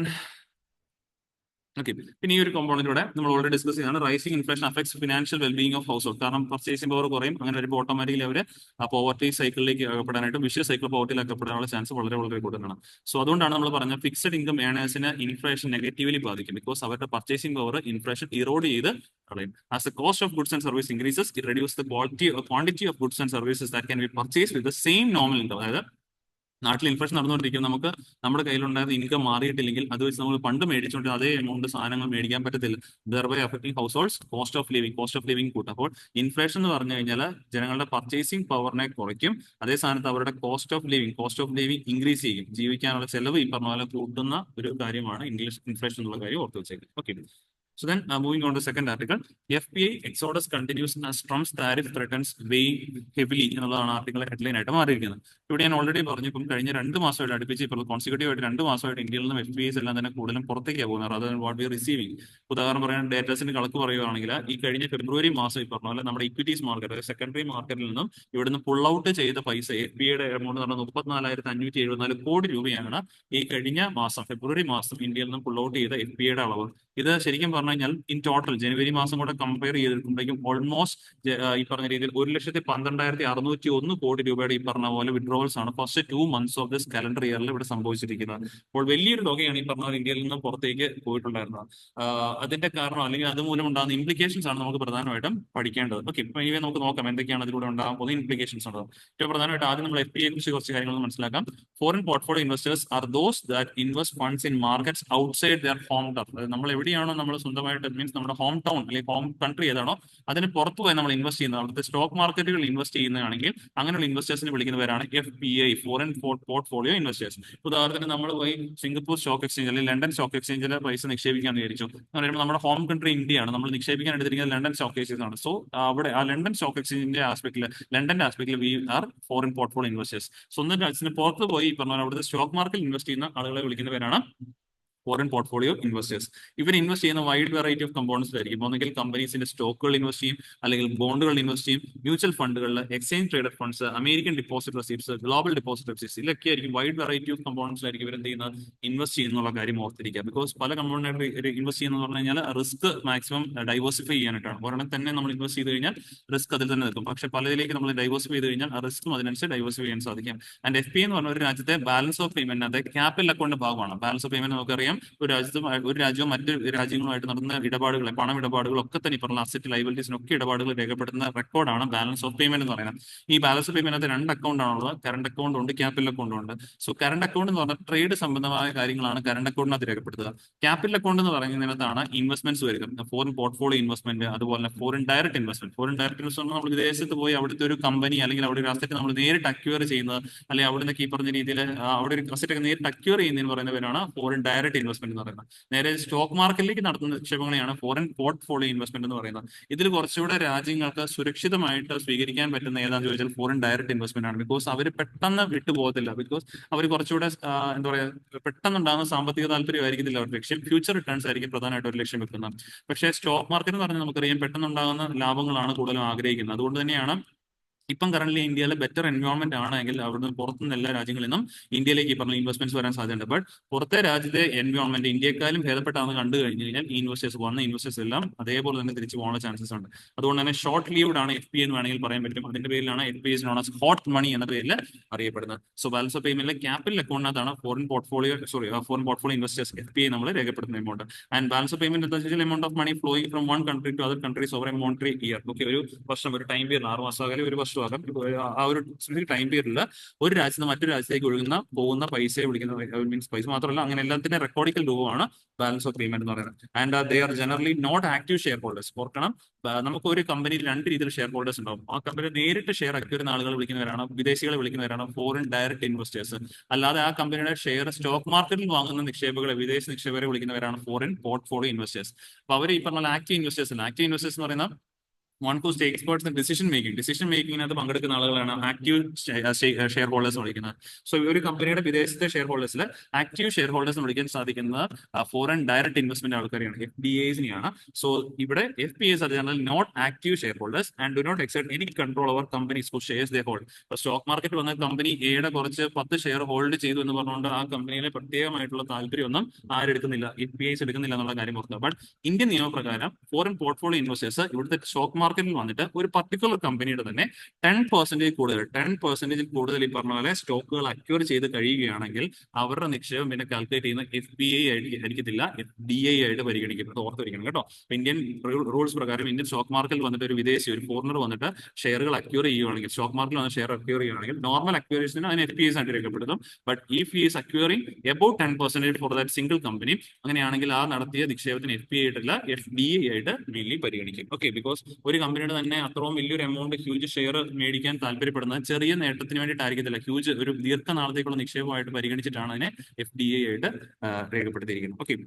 ഓക്കെ, പിന്നെ ഈ ഒരു കോമ്പോണന്റിലൂടെ നമ്മൾ ഓൾറെഡി ഡിസ്കസ് ചെയ്താണ് rising inflation affects financial wellbeing of house hold. കാരണം പർച്ചേസിംഗ് പവർ കുറയും, അങ്ങനെ വരുമ്പോൾ ഓട്ടോമാറ്റിക്കലി അവർ ആ പോവർട്ടി സൈക്കിളിലേക്ക് അകപ്പെടാനായിട്ടും വിഷ്യസ് സൈക്കിൾ പോവർട്ടിയിൽ അകപ്പെടാനുള്ള ചാൻസ് വളരെ വളരെ കൂടുതലാണ്. സോ അതുകൊണ്ടാണ് നമ്മൾ പറഞ്ഞ ഫിക്സഡ് ഇൻകം ഏണേഴ്സിന് ഇൻഫ്ലേഷൻ നെഗറ്റീവ്ലി ബാധിക്കും. ബിക്കോസ് അവരുടെ പർച്ചേസിംഗ് പവർ ഇൻഫ്ലേഷൻ ഇറോഡ് ചെയ്ത് കളയും. As A cost of goods and service increases it reduce the quantity of goods and services that can be purchase with the same normal income. അതായത് നാട്ടിൽ ഇൻഫ്ലേഷൻ നടന്നുകൊണ്ടിരിക്കും, നമുക്ക് നമ്മുടെ കയ്യിലുണ്ടായിരുന്ന ഇൻകം മാറിയിട്ടില്ലെങ്കിൽ അത് വെച്ച് നമ്മൾ പണ്ട് മേടിച്ചുകൊണ്ട് അതേ എമൗണ്ട് സാധനങ്ങൾ മേടിക്കാൻ പറ്റത്തില്ല. ദർബൈ affecting house holds cost of living കൂട്ടും. അപ്പോൾ ഇൻഫ്ലേഷൻ എന്ന് പറഞ്ഞു കഴിഞ്ഞാൽ ജനങ്ങളുടെ പർച്ചേസിംഗ് പവറിനെ കുറയ്ക്കും, അതേ സ്ഥാനത്ത് അവരുടെ കോസ്റ്റ് ഓഫ് ലിവിംഗ് ഇൻക്രീസ് ചെയ്യും. ജീവിക്കാനുള്ള ചെലവ് ഈ പറഞ്ഞ പോലെ കൂട്ടുന്ന ഒരു കാര്യമാണ് ഇൻഫ്ലേഷൻ എന്നുള്ള കാര്യം ഓർത്ത് വെച്ചേക്കും. Okay, so then moving on to second article, FPI exodus continues as Trump's tariff threatens weighing heavily എന്നുള്ളതാണ് ആർട്ടിക്കിൾ ഹെഡ്ലൈൻ ആയിട്ട് മാറിയിരിക്കുന്നത്. ഇവിടെ ഞാൻ ഓൾറെഡി പറഞ്ഞു, ഇപ്പം കഴിഞ്ഞ 2 മാസമായിട്ട് അടുപ്പിച്ച് ഇപ്പോൾ കോൺസിക്യൂട്ടീവ് ആയിട്ട് 2 മാസമായിട്ട് ഇന്ത്യയിൽ നിന്നും FPIs എല്ലാം തന്നെ കൂടുതലും പുറത്തേക്കാണ് പോകുന്നത്. അതായത് വാട്ട് വി റിസീവിംഗ്. ഉദാഹരണം പറയാൻ ഡേറ്റാസിന്റെ കണക്ക് പറയുകയാണെങ്കിൽ ഈ കഴിഞ്ഞ ഫെബ്രുവരി മാസം ഈ പറഞ്ഞ പോലെ നമ്മുടെ ഇക്വിറ്റീസ് മാർക്കറ്റ് സെക്കൻഡറി മാർക്കറ്റിൽ നിന്നും ഇവിടുന്ന് പുൾ ഔട്ട് ചെയ്ത പൈസ FPIയുടെ എമൗണ്ട് എന്ന് പറഞ്ഞാൽ 34,574 കോടി രൂപയാണ് ഈ കഴിഞ്ഞ മാസം ഫെബ്രുവരി മാസം ഇന്ത്യയിൽ നിന്നും പുൾ ഔട്ട് ചെയ്ത FPIയുടെ അളവ്. ഇത് ശരിക്കും പറഞ്ഞു കഴിഞ്ഞാൽ ഇൻ ടോട്ടൽ ജനുവരി മാസം കൂടെ കമ്പയർ ചെയ്തിട്ടുണ്ടെങ്കിൽ ഓൾമോസ്റ്റ് ഈ പറഞ്ഞ രീതിയിൽ 1,12,601 കോടി രൂപയുടെ ഈ പറഞ്ഞ പോലെ വിഡ്രോവൽസ് ആണ് first 2 months of this calendar ഇയറിൽ ഇവിടെ സംഭവിച്ചിരിക്കുന്നത്. അപ്പോൾ വലിയൊരു തുകയാണ് ഈ പറഞ്ഞ പോലെ ഇന്ത്യയിൽ നിന്ന് പുറത്തേക്ക് പോയിട്ടുണ്ടായിരുന്നത്. അതിന്റെ കാരണം അല്ലെങ്കിൽ അതുമൂലം ഉണ്ടാകുന്ന ഇംപ്ലിക്കേഷൻസ് ആണ് നമുക്ക് പ്രധാനമായിട്ടും പഠിക്കേണ്ടത്. ഓക്കെ, ഇപ്പൊ ഇവയെ നമുക്ക് നോക്കാം എന്തൊക്കെയാണ് അതിലൂടെ ഉണ്ടാകാൻ പോകുന്ന ഇംപ്ലിക്കേഷൻസ് ഉള്ളത്. ഏറ്റവും പ്രധാനമായിട്ട് ആദ്യം നമ്മൾ FPIയെ കുറിച്ച് കുറച്ച് കാര്യങ്ങൾ മനസ്സിലാക്കാം. Foreign portfolio investors are those that invest funds in markets outside there home town. അതായത് നമ്മൾ എവിടെയാണോ നമ്മൾ സ്വന്തമായിട്ട് മീൻസ് നമ്മുടെ ഹോം ടൗൺ അല്ലെങ്കിൽ ഹോം കൺട്രി ഏതാണോ അതിന് പുറത്തു പോയി നമ്മൾ ഇൻവെസ്റ്റ് ചെയ്യുന്നത്, അവിടുത്തെ സ്റ്റോക്ക് മാർക്കറ്റുകൾ ഇൻവെസ്റ്റ് ചെയ്യുന്നതാണെങ്കിൽ അങ്ങനെയുള്ള ഇൻവെസ്റ്റേഴ്സിനെ വിളിക്കുന്നവരാണ് FPI, ഫോറിൻ പോർട്ട്ഫോളിയോ ഇൻവെസ്റ്റേഴ്സ്. ഉദാഹരണത്തിന് നമ്മൾ പോയി സിംഗപ്പൂർ സ്റ്റോക്ക് എക്സ്ചേഞ്ച് അല്ലെങ്കിൽ ലണ്ടൻ സ്റ്റോക്ക് എക്സ്ചേഞ്ചിൽ പൈസ നിക്ഷേപിക്കാന്ന് വിചാരിച്ചു. എന്ന് പറയുമ്പോൾ നമ്മുടെ ഹോം കൺട്രി ഇന്ത്യയാണ്, നമ്മൾ നിക്ഷേപിക്കാൻ എടുത്തിരിക്കുന്നത് ലണ്ടൻ സ്റ്റോക്ക് എക്സ്ചേഞ്ച് ആണ്. സോ അവിടെ ആ ലണ്ടൻ സ്റ്റോക്ക് എക്സ്ചേഞ്ചിന്റെ ലണ്ടന്റെ ആസ്പെക്ടിൽ we are foreign portfolio investors. സ്വന്തം രാജ്യത്തിന് പുറത്ത് പോയി പറഞ്ഞാൽ അവിടുത്തെ സ്റ്റോക്ക് മാർക്കറ്റിൽ ഇൻവെസ്റ്റ് ചെയ്യുന്ന ആളുകളെ വിളിക്കുന്നവരാണ് ഫോറിൻ പോർട്ട്ഫോളിയോ ഇൻവെസ്റ്റേഴ്സ്. ഇവർ ഇൻവെസ്റ്റ് ചെയ്യുന്ന വൈഡ് വെറൈറ്റി ഓഫ് കമ്പോണൻസിലായിരിക്കും. ഒന്നെങ്കിൽ കമ്പനീസിന്റെ സ്റ്റോക്കുകൾ ഇൻവെസ്റ്റ് ചെയ്യും, അല്ലെങ്കിൽ ബോണ്ടുകൾ ഇൻവെസ്റ്റ് ചെയ്യും, മ്യൂച്വൽ ഫണ്ടുകളിൽ, exchange traded funds, American deposit receipts, global deposit receipts, ഇതൊക്കെ ആയിരിക്കും വൈഡ് വെറൈറ്റി ഓഫ് കമ്പോണൻസിലായിരിക്കും ഇവർ എന്ത് ചെയ്യുന്നത്, ഇൻവെസ്റ്റ് ചെയ്യുന്നുള്ള കാര്യം ഓർത്തിരിക്കുക. ബിക്കോസ് പല കമ്പോണന്റ് ഇൻവെസ്റ്റ് ചെയ്യുന്നത് പറഞ്ഞു കഴിഞ്ഞാൽ റിസ്ക് മാക്സിമം ഡൈവേഴ്സിഫൈ ചെയ്യാനായിട്ടാണ്. ഒരെണ്ണം തന്നെ നമ്മൾ ഇൻവെസ്റ്റ് ചെയ്ത് കഴിഞ്ഞാൽ റിസ്ക് അതിൽ തന്നെ നിൽക്കും. പക്ഷേ പലതിലേക്ക് നമ്മൾ ഡൈവേഴ്സിഫൈ ചെയ്ത് കഴിഞ്ഞാൽ ആ റിസ്ക്കും അതിനനുസരിച്ച് ഡൈവേഴ്സിഫൈ ചെയ്യാൻ സാധിക്കും. ആൻഡ് FPI എന്ന് പറഞ്ഞ ഒരു രാജ്യത്തെ ബാലൻസ് ഓഫ് പേയ്മെന്റ്, അത് ക്യാപിറ്റൽ അക്കൗണ്ട് ഭാഗമാണ്. ബാലൻസ് ഓഫ് പേയ്മെന്റ് നമുക്കറിയാം, ഒരു രാജ്യവും മറ്റ് രാജ്യങ്ങളുമായിട്ട് നടന്ന ഇടപാടുകളെ പണമിടപാടുകളൊക്കെ തന്നെ പറഞ്ഞ അസറ്റ് ലൈബിലിറ്റീസിനൊക്കെ ഇടപാടുകൾ രേഖപ്പെടുത്തുന്ന റെക്കോർഡാണ് ബാലൻസ് ഓഫ് പേയ്മെന്റ് എന്ന് പറയുന്നത്. ഈ ബാലൻസ് ഓഫ് പേയ്മെന്റ് 2 അക്കൗണ്ട് ആണുള്ളത്, കറണ്ട് അക്കൗണ്ട് ഉണ്ട്, ക്യാപിറ്റൽ അക്കൗണ്ട് ഉണ്ട്. സോ കറണ്ട് അക്കൗണ്ട് എന്ന് പറഞ്ഞാൽ ട്രേഡ് സംബന്ധമായ കാര്യങ്ങളാണ് കറണ്ട് അക്കൗണ്ടിനകത്ത് രേഖപ്പെടുത്തുക. ക്യാപിറ്റൽ അക്കൗണ്ട് എന്ന് പറയുന്നതിനകത്താണ് ഇൻവെസ്റ്റ്മെന്റ്സ് വരുന്നത്, ഫോറിൻ പോർട്ട്ഫോളിയോ ഇൻവെസ്റ്റ്മെന്റ്, അതുപോലെ foreign direct investment. Foreign direct investment നമ്മൾ വിദേശത്ത് പോയി അവിടുത്തെ ഒരു കമ്പനി അല്ലെങ്കിൽ അവിടെ ഒരു അസറ്റ് നമ്മൾ നേരിട്ട് അക്വയർ ചെയ്യുന്നത്, അല്ലെങ്കിൽ അവിടെ നിന്ന് ഈ പറഞ്ഞ രീതിയിൽ അവിടെ ഒരു അസറ്റ് ഒക്കെ നേരിട്ട് അക്വയർ ചെയ്യുന്നതിന് പറയുന്നവരാണ് ഫോറിൻ ഡയറക്ട് ഇൻവെസ്റ്റ്മെന്റ് എന്ന് പറയുന്നത്. നേരെ സ്റ്റോക്ക് മാർക്കറ്റിലേക്ക് നടത്തുന്ന നിക്ഷേപങ്ങളെയാണ് ഫോറിൻ പോർട്ട്ഫോളിയോ ഇൻവെസ്റ്റ്മെന്റ് എന്ന് പറയുന്നത്. ഇതിൽ കുറച്ചുകൂടെ രാജ്യങ്ങൾക്ക് സുരക്ഷിതമായിട്ട് സ്വീകരിക്കാൻ പറ്റുന്ന ഏതാണെന്ന് ചോദിച്ചാൽ ഫോറിൻ ഡയറക്ട് ഇൻവെസ്റ്റ്മെന്റ് ആണ്. ബിക്കോസ് അവർ പെട്ടെന്ന് വിട്ടുപോകത്തില്ല. ബിക്കോസ് അവർ കുറച്ചുകൂടെ എന്താ പറയുക, പെട്ടെന്നുണ്ടാകുന്ന സാമ്പത്തിക താല്പര്യമായിരിക്കത്തില്ല അവരുടെ ലക്ഷ്യം, ഫ്യൂച്ചർ റിട്ടേൺസ് ആയിരിക്കും പ്രധാനമായിട്ട് ഒരു ലക്ഷ്യം വെക്കുന്നത്. പക്ഷേ സ്റ്റോക്ക് മാർക്കറ്റ് എന്ന് പറഞ്ഞാൽ നമുക്കറിയാം പെട്ടെന്നുണ്ടാകുന്ന ലാഭങ്ങളാണ് കൂടുതലും ആഗ്രഹിക്കുന്നത്. അതുകൊണ്ട് തന്നെയാണ് ഇപ്പം കറന്റ് ഇന്ത്യയിലെ ബെറ്റർ എൻവയോൺമെന്റ് ആണെങ്കിൽ അവിടുന്ന് പുറത്തുനിന്ന് എല്ലാ രാജ്യങ്ങളിൽ നിന്നും ഇന്ത്യയിലേക്ക് ഈ പറഞ്ഞ ഇൻവെസ്റ്റ്മെന്റ്സ് വരാൻ സാധ്യതയുണ്ട്. ബട്ട് പുറത്തെ രാജ്യത്തെ എൻവയോൺമെന്റ് ഇന്ത്യക്കാരും ഭേദപ്പെട്ടാണെന്ന് കണ്ടു കഴിഞ്ഞു കഴിഞ്ഞാൽ ഈ ഇൻവെസ്റ്റേഴ്സ് എല്ലാം അതേപോലെ തന്നെ തിരിച്ചു പോകാനുള്ള ചാൻസസ് ഉണ്ട്. അതുകൊണ്ട് തന്നെ ഷോർട്ട് ലീവ്ഡ് ആണ് FPI എന്ന് വേണമെങ്കിൽ പറയാൻ പറ്റും. അതിന്റെ പേരിലാണ് FPI known as hot money എന്ന പേരിൽ അറിയപ്പെടുന്നത്. സോ ബാലൻസ് ഓഫ് പേയ്മെന്റിലെ ക്യാപിറ്റൽ അക്കൗണ്ടിനകത്താണ് ഫോറിൻ പോർട്ട്ഫോളിയോ ഇൻവെസ്റ്റേഴ്സ് FPI നമ്മൾ രേഖപ്പെടുത്തുന്ന എമൗണ്ട്. And balance of payment amount of money flowing from one country to other countries over a monetary year. Okay, ഒരു വർഷം, ഒരു ടൈം പീരിയഡ് 6 മാസം ആയാലും ഒരു വർഷം ആകാം. ആ ഒരു സ്പെസിഫിക് ടൈം പീരീഡിൽ ഒരു രാജ്യത്ത് നിന്ന് മറ്റൊരു രാജ്യത്തേക്ക് പോകുന്ന പൈസയെ വിളിക്കുന്ന മീൻസ് പൈസ മാത്രമല്ല അങ്ങനെ എല്ലാത്തിന്റെ റെക്കോർഡിക്കൽ രൂപമാണ് ബാലൻസ് ഓഫ് പേയ്മെന്റ് എന്ന് പറയുന്നത്. And they are generally not active share holders. ഓർക്കണം, നമുക്ക് ഒരു കമ്പനിയിൽ രണ്ട് രീതിയിൽ ഷെയർ ഹോൾഡേഴ്സ് ഉണ്ടാവും. ആ കമ്പനി നേരിട്ട് ഷെയർ അക്വയർ ആളുകൾ വിളിക്കുന്നവരാണ്, വിദേശികളെ വിളിക്കുന്നവരാണ് ഫോറിൻ ഡയറക്ട് ഇൻവെസ്റ്റേഴ്സ്. അല്ലാതെ ആ കമ്പനിയുടെ ഷെയർ സ്റ്റോക്ക് മാർക്കറ്റിൽ വാങ്ങുന്ന നിക്ഷേപകളെ, വിദേശ നിക്ഷേപകരെ വിളിക്കുന്നവരാണ് ഫോറിൻ പോർട്ട്ഫോളിയോ ഇൻവെസ്റ്റേഴ്സ്. അപ്പൊ അവർ ഈ പറഞ്ഞ ആക്റ്റീവ് ഇൻവെസ്റ്റേഴ്സ് അല്ല. ആക്റ്റീവ് ഇൻവെസ്റ്റേഴ്സ് എന്ന് പറയുന്ന one whose experts in decision മേക്കിങ്ങിനകത്ത് പങ്കെടുക്കുന്ന ആളുകളാണ് ആക്റ്റീവ് ഷെയർ ഹോൾഡേഴ്സ് വിളിക്കുന്നത്. സോ ഒരു കമ്പനിയുടെ വിദേശത്തെ ഷെയർ ഹോൾഡേഴ്സിൽ ആക്റ്റീവ് ഷെയർ ഹോൾഡേഴ്സ് വിളിക്കാൻ സാധിക്കുന്നത് ഫോറിൻ ഡയറക്ട് ഇൻവെസ്റ്റ്മെന്റ് ആൾക്കാരെയാണ്, FDIs-നെയാണ്. സോ ഇവിടെ FPAs are general not active share holders and do not exert any control over companies who shares they hold. Stock market വന്ന കമ്പനി എയുടെ കുറച്ച് 10 ഷെയർ ഹോൾഡ് ചെയ്തു എന്ന് പറഞ്ഞുകൊണ്ട് ആ കമ്പനിയിലെ പ്രത്യേകമായിട്ടുള്ള താല്പര്യമൊന്നും ആരെടുക്കുന്നില്ല, FPAs എടുക്കുന്നില്ല എന്നുള്ള കാര്യം ഓർക്കുക. ബട്ട് ഇന്ത്യൻ നിയമപ്രകാരം ഫോറിൻ പോർട്ട്ഫോളിയോ ഇൻവെസ്റ്റേഴ്സ് ഇവിടുത്തെ സ്റ്റോക്ക് മാർക്കറ്റിൽ വന്നിട്ട് ഒരു പർട്ടിക്കുലർ കമ്പനിയുടെ തന്നെ 10% കൂടുതൽ ഈ പറഞ്ഞ പോലെ സ്റ്റോക്കുകൾ അക്വയർ ചെയ്ത് കഴിയുകയാണെങ്കിൽ അവരുടെ നിക്ഷേപം പിന്നെ കാൽക്കുലേറ്റ് ചെയ്യുന്ന FPA ആയിരിക്കത്തില്ല, FDI ആയിട്ട് പരിഗണിക്കും. അത് ഓർത്തിരിക്കണം കേട്ടോ. ഇന്ത്യൻ റൂൾസ് പ്രകാരം ഇന്ത്യൻ സ്റ്റോക്ക് മാർക്കറ്റിൽ വന്നിട്ട് ഒരു വിദേശി, ഒരു ഫോറിനർ വന്നിട്ട് ഷെയറുകൾ അക്വയർ ചെയ്യുകയാണെങ്കിൽ, സ്റ്റോക്ക് മാർക്കറ്റിൽ വന്ന് ഷെയർ അക്വയർ ചെയ്യുകയാണെങ്കിൽ നോർമൽ അക്വയറേഷന് അതിന് FPAs ആയിട്ട് രേഖപ്പെടുത്തും. But if he is acquiring about 10% for that single company, അങ്ങനെയാണെങ്കിൽ ആ നടത്തിയ നിക്ഷേപത്തിന് FPA ആയിട്ടല്ല FDI ആയിട്ട് മെയിൻലി പരിഗണിക്കും. ഓക്കെ, ബിക്കോസ് ഒരു കമ്പനിയുടെ തന്നെ അത്രയും വലിയൊരു എമൗണ്ട് ഹ്യൂജ് ഷെയർ മേടിക്കാൻ താല്പര്യപ്പെടുന്നത് ചെറിയ നേട്ടത്തിന് വേണ്ടിയിട്ടായിരിക്കത്തില്ല, ഹ്യൂജ് ഒരു ദീർഘനാളത്തേക്കുള്ള നിക്ഷേപമായിട്ട് പരിഗണിച്ചിട്ടാണ് അതിനെ FDI ആയിട്ട് രേഖപ്പെടുത്തിയിരിക്കുന്നത്. ഓക്കെ,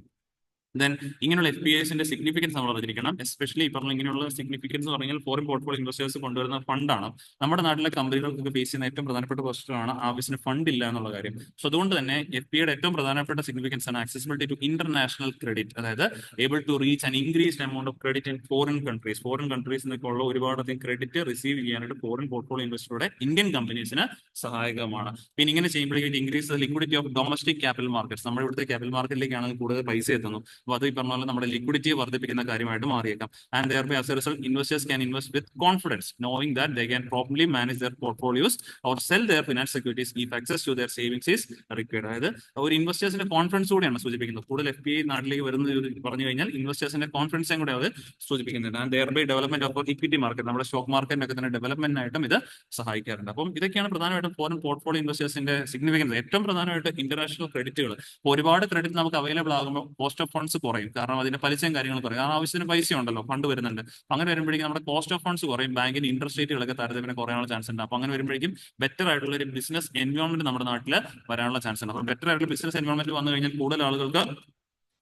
ദെൻ ഇങ്ങനെയുള്ള FPAs-ന്റെ സിഗ്നിഫിക്കൻസ് നമ്മൾ അറിഞ്ഞിരിക്കണം. എസ്പെഷ്യലി ഈ പറഞ്ഞ ഇങ്ങനെയുള്ള സിഗ്നിഫിക്കൻസ് എന്ന് പറഞ്ഞാൽ ഫോറിൻ പോർട്ട്ഫോളിയോ ഇൻവെസ്റ്റേഴ്സ് കൊണ്ടുവരുന്ന ഫണ്ടാണ്. നമ്മുടെ നാട്ടിലെ കമ്പനികൾക്കൊക്കെ ഫേസ് ചെയ്യുന്ന ഏറ്റവും പ്രധാനപ്പെട്ട പ്രശ്നമാണ് ആവശ്യത്തിന് ഫണ്ട് ഇല്ല എന്നുള്ള കാര്യം. സോ അതുകൊണ്ട് തന്നെ FPAയുടെ ഏറ്റവും പ്രധാനപ്പെട്ട സിഗ്നിഫിക്കൻസ് ആണ് ആക്സസിബിലിറ്റി ടു ഇന്റർനാഷണൽ ക്രെഡിറ്റ്, അതായത് able to reach an increased amount of credit in foreign countries. Foreign countries എന്നൊക്കെ ഉള്ള ഒരുപാടധികം ക്രെഡിറ്റ് റിസീവ് ചെയ്യാനായിട്ട് ഫോറിൻ പോർട്ട്ഫോളിയോ ഇൻവെസ്റ്ററുടെ ഇന്ത്യൻ കമ്പനീസിന് സഹായകമാണ്. പിന്നെ ഇങ്ങനെ ചെയ്യുമ്പോഴേക്കും increase liquidity of domestic capital markets. നമ്മുടെ ഇവിടുത്തെ ക്യാപിറ്റൽ മാർക്കറ്റിലേക്കാണ് കൂടുതൽ പൈസ എത്തുന്നത്. അപ്പോൾ അത് ഈ പറഞ്ഞ പോലെ നമ്മുടെ ലിക്വിഡിറ്റിയെ വർദ്ധിപ്പിക്കുന്ന കാര്യമായിട്ട് മാറിയേക്കാം. And thereby as a result investors can invest with confidence knowing that they can properly manage their portfolios or sell their finance securities if access to their savings is required. അതായത് ഒരു ഇൻവെസ്റ്റേഴ്സിന്റെ കോൺഫിഡൻസ് കൂടിയാണ് സൂചിപ്പിക്കുന്നത്. കൂടുതൽ FPA നാട്ടിലേക്ക് വരുന്നത് പറഞ്ഞു കഴിഞ്ഞാൽ ഇൻവെസ്റ്റേഴ്സിന്റെ കോൺഫിഡൻസും കൂടെ അത് സൂചിപ്പിക്കുന്നുണ്ട്. And thereby development of equity market, നമ്മുടെ സ്റ്റോക്ക് മാർക്കറ്റിനൊക്കെ തന്നെ ഡെവലപ്മെന്റിനായിട്ടും ഇത് സഹായിക്കാറുണ്ട്. അപ്പം ഇതൊക്കെയാണ് പ്രധാനമായിട്ടും ഫോറിൻ പോർട്ട്ഫോളിയോ ഇൻവെസ്റ്റേഴ്സിന്റെ സിഗ്നിഫിക്കൻസ്. ഏറ്റവും പ്രധാനമായിട്ട് ഇന്റർനാഷണൽ ക്രെഡിറ്റുകൾ. ഒരുപാട് ക്രെഡിറ്റ് നമുക്ക് അവൈലബിൾ ആകുമ്പോൾ കോസ്റ്റ് ഓഫ് ഫണ്ട്സ് കുറയും, കാരണം അതിന്റെ പലിശയും കാര്യങ്ങളും കുറയും. ആ ആവശ്യത്തിന് പൈസ ഉണ്ടല്ലോ, ഫണ്ട് വരുന്നുണ്ട്. അങ്ങനെ വരുമ്പോഴേക്കും നമ്മുടെ കോസ്റ്റ് ഓഫ് ഫണ്ട്സ് കുറയും, ബാങ്കിന് ഇൻട്രസ്റ്റ് റേറ്റുകളൊക്കെ താരതമ്യം കുറയാനുള്ള ചാൻസ് ഉണ്ട്. അപ്പൊ അങ്ങനെ വരുമ്പോഴേക്കും ബെറ്റർ ആയിട്ടുള്ള ഒരു ബിസിനസ് എൻവയോൺമെന്റ് നമ്മുടെ നാട്ടിൽ വരാനുള്ള ചാൻസ് ഉണ്ട്. അപ്പോൾ ബെറ്റർ ആയിട്ടുള്ള ബിസിനസ് എൻവയോൺമെന്റ് വന്നു കഴിഞ്ഞാൽ കൂടുതൽ ആളുകൾക്ക്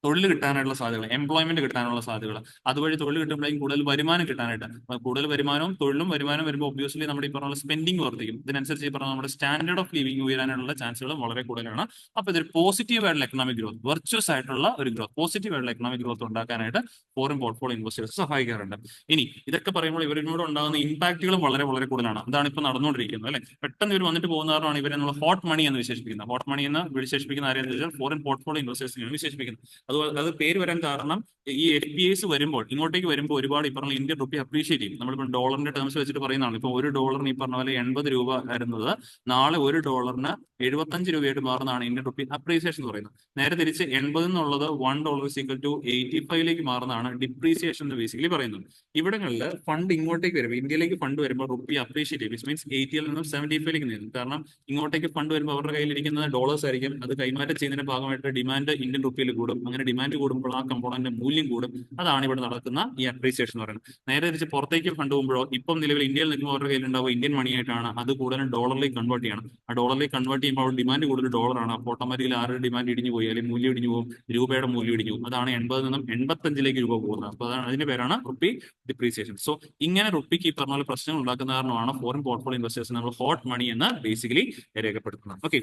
തൊഴിൽ കിട്ടാനായിട്ടുള്ള സാധ്യതകൾ, എംപ്ലോയ്മെന്റ് കിട്ടാനുള്ള സാധ്യതകൾ, അതുവഴി തൊഴിൽ കിട്ടുമ്പോഴേക്കും കൂടുതൽ വരുമാനം കിട്ടാനായിട്ട്, കൂടുതൽ വരുമാനവും തൊഴിലും വരുമാനം വരുമ്പോൾ ഒബ്വിയസ്ലി നമ്മുടെ ഈ പറഞ്ഞ സ്പെൻഡിങ് വർദ്ധിക്കും. ഇതിനനുസരിച്ച് ഈ പറഞ്ഞ നമ്മുടെ സ്റ്റാൻഡേർഡ് ഓഫ് ലിവിംഗ് ഉയരാനുള്ള ചാൻസുകൾ വളരെ കൂടുതലാണ്. അപ്പോൾ ഇതൊരു പോസിറ്റീവ് ആയിട്ടുള്ള എക്കണോമിക് ഗ്രോത്ത്, വെർച്വസ് ആയിട്ടുള്ള ഒരു ഗ്രോത്ത്, പോസിറ്റീവ് ആയിട്ടുള്ള എക്കണോമിക് ഗ്രോത്ത് ഉണ്ടാക്കാനായിട്ട് ഫോറിൻ പോർട്ട്ഫോളിയോ ഇൻവെസ്റ്റേഴ്സ് സഹായിക്കാറുണ്ട്. ഇനി ഇതൊക്കെ പറയുമ്പോൾ ഇവരിനോട് ഉണ്ടാകുന്ന ഇമ്പാക്റ്റുകളും വളരെ വളരെ കൂടുതലാണ്. അതാണ് ഇപ്പോൾ നടന്നുകൊണ്ടിരിക്കുന്നത് അല്ലെ. പെട്ടെന്ന് ഇവർ വന്നിട്ട് പോകുന്ന കാരണമാണ് ഇവരെ നമ്മൾ ഹോട്ട് മണി എന്ന് വിശേഷിപ്പിക്കുന്നത്. ഹോട്ട് മണി എന്ന് വിശേഷിപ്പിക്കുന്ന ആരെയെന്ന് വെച്ചാൽ ഫോറിൻ പോർട്ട്ഫോളിയോ ഇൻവെസ്റ്റേഴ്സിനെയാണ് വിശേഷിപ്പിക്കുന്നത്. അതുപോലെ അത് പേര് വരാൻ കാരണം ഈ FPAs വരുമ്പോൾ ഇങ്ങോട്ടേക്ക് വരുമ്പോൾ ഒരുപാട് ഈ പറഞ്ഞ ഇന്ത്യൻ റുപ്പി അപ്രീഷിയേറ്റ് ചെയ്യും. നമ്മളിപ്പോൾ ഡോളറിന്റെ ടേംസ് വെച്ചിട്ട് പറയുന്നതാണ്. ഇപ്പോൾ ഒരു ഡോളറിന് ഈ പറഞ്ഞ പോലെ 80 രൂപ ആയിരുന്നത് നാളെ ഒരു ഡോളറിന് 75 രൂപയായിട്ട് മാറുന്നതാണ് ഇന്ത്യൻ റുപ്പി അപ്രീസിയേഷൻ എന്ന് പറയുന്നത്. നേരെ തിരിച്ച് 80 എന്നുള്ളത് $1 = 85 മാറുന്നതാണ് ഡിപ്രീസിയേഷൻ എന്ന് ബേസിക്കലി പറയുന്നത്. ഇവിടങ്ങളിൽ ഫണ്ട് ഇങ്ങോട്ടേക്ക് വരുമ്പോൾ, ഇന്ത്യയിലേക്ക് ഫണ്ട് വരുമ്പോൾ റുപ്പി അപ്രീഷിയേറ്റ് ചെയ്യും. വിച്ച് മീൻസ് 80 നിന്നും 75 നീങ്ങും. കാരണം ഇങ്ങോട്ടേക്ക് ഫണ്ട് വരുമ്പോൾ അവരുടെ കയ്യിലിരിക്കുന്നത് ഡോളേഴ്സ് ആയിരിക്കും. അത് കൈമാറ്റം ചെയ്യുന്നതിന്റെ ഭാഗമായിട്ട് ഡിമാൻഡ് ഇന്ത്യൻ റുപ്പിയിൽ കൂടും. അങ്ങനെ ഡിമാൻഡ് കൂടുമ്പോൾ ആ കമ്പോണന്റ് മൂല്യം കൂടും. അതാണ് ഇവിടെ നടക്കുന്ന ഈ അപ്രീസിയേഷൻ എന്ന് പറയുന്നത്. നേരെ തിരിച്ച് പുറത്തേക്ക് ഫണ്ട് പോകുമ്പോഴോ, ഇപ്പം നിലവിൽ ഇന്ത്യയിൽ നിൽക്കുമ്പോൾ അവരുടെ കയ്യിലുണ്ടാവും ഇന്ത്യൻ മണി ആയിട്ടാണ്, അത് കൂടുതലും ഡോളറിലേക്ക് കൺവേർട്ട് ചെയ്യണം. ആ ഡോളറിലേക്ക് കൺവേർട്ട് ചെയ്യുമ്പോൾ ഡിമാൻഡ് കൂടുതൽ ഡോളറാണ്. അപ്പോൾ ഓട്ടോമാറ്റിക്കലി ആരുടെ ഡിമാൻഡ് ഇടിഞ്ഞു പോയി, അല്ലെങ്കിൽ മൂല്യം ഇടിഞ്ഞു പോകും, രൂപയുടെ മൂല്യം ഇടിഞ്ഞു പോകും. അതാണ് 80 നിന്നും 85 രൂപ പോകുന്നത്. അപ്പോൾ അതാണ് അതിന്റെ പേരാണ് റുപ്പി ഡിപ്രീസിയേഷൻ. സോ ഇങ്ങനെ റുപ്പിക്ക് ഈ പറഞ്ഞ പോലെ പ്രശ്നങ്ങൾ ഉണ്ടാക്കുന്ന കാരണമാണ് ഫോറിൻ പോർട്ട്ഫോളിയോ ഇൻവെസ്റ്റേഴ്സ് നമ്മൾ ഹോട്ട് മണി എന്ന് ബേസിക്കലി രേഖപ്പെടുത്തുന്നത്. ഓക്കെ,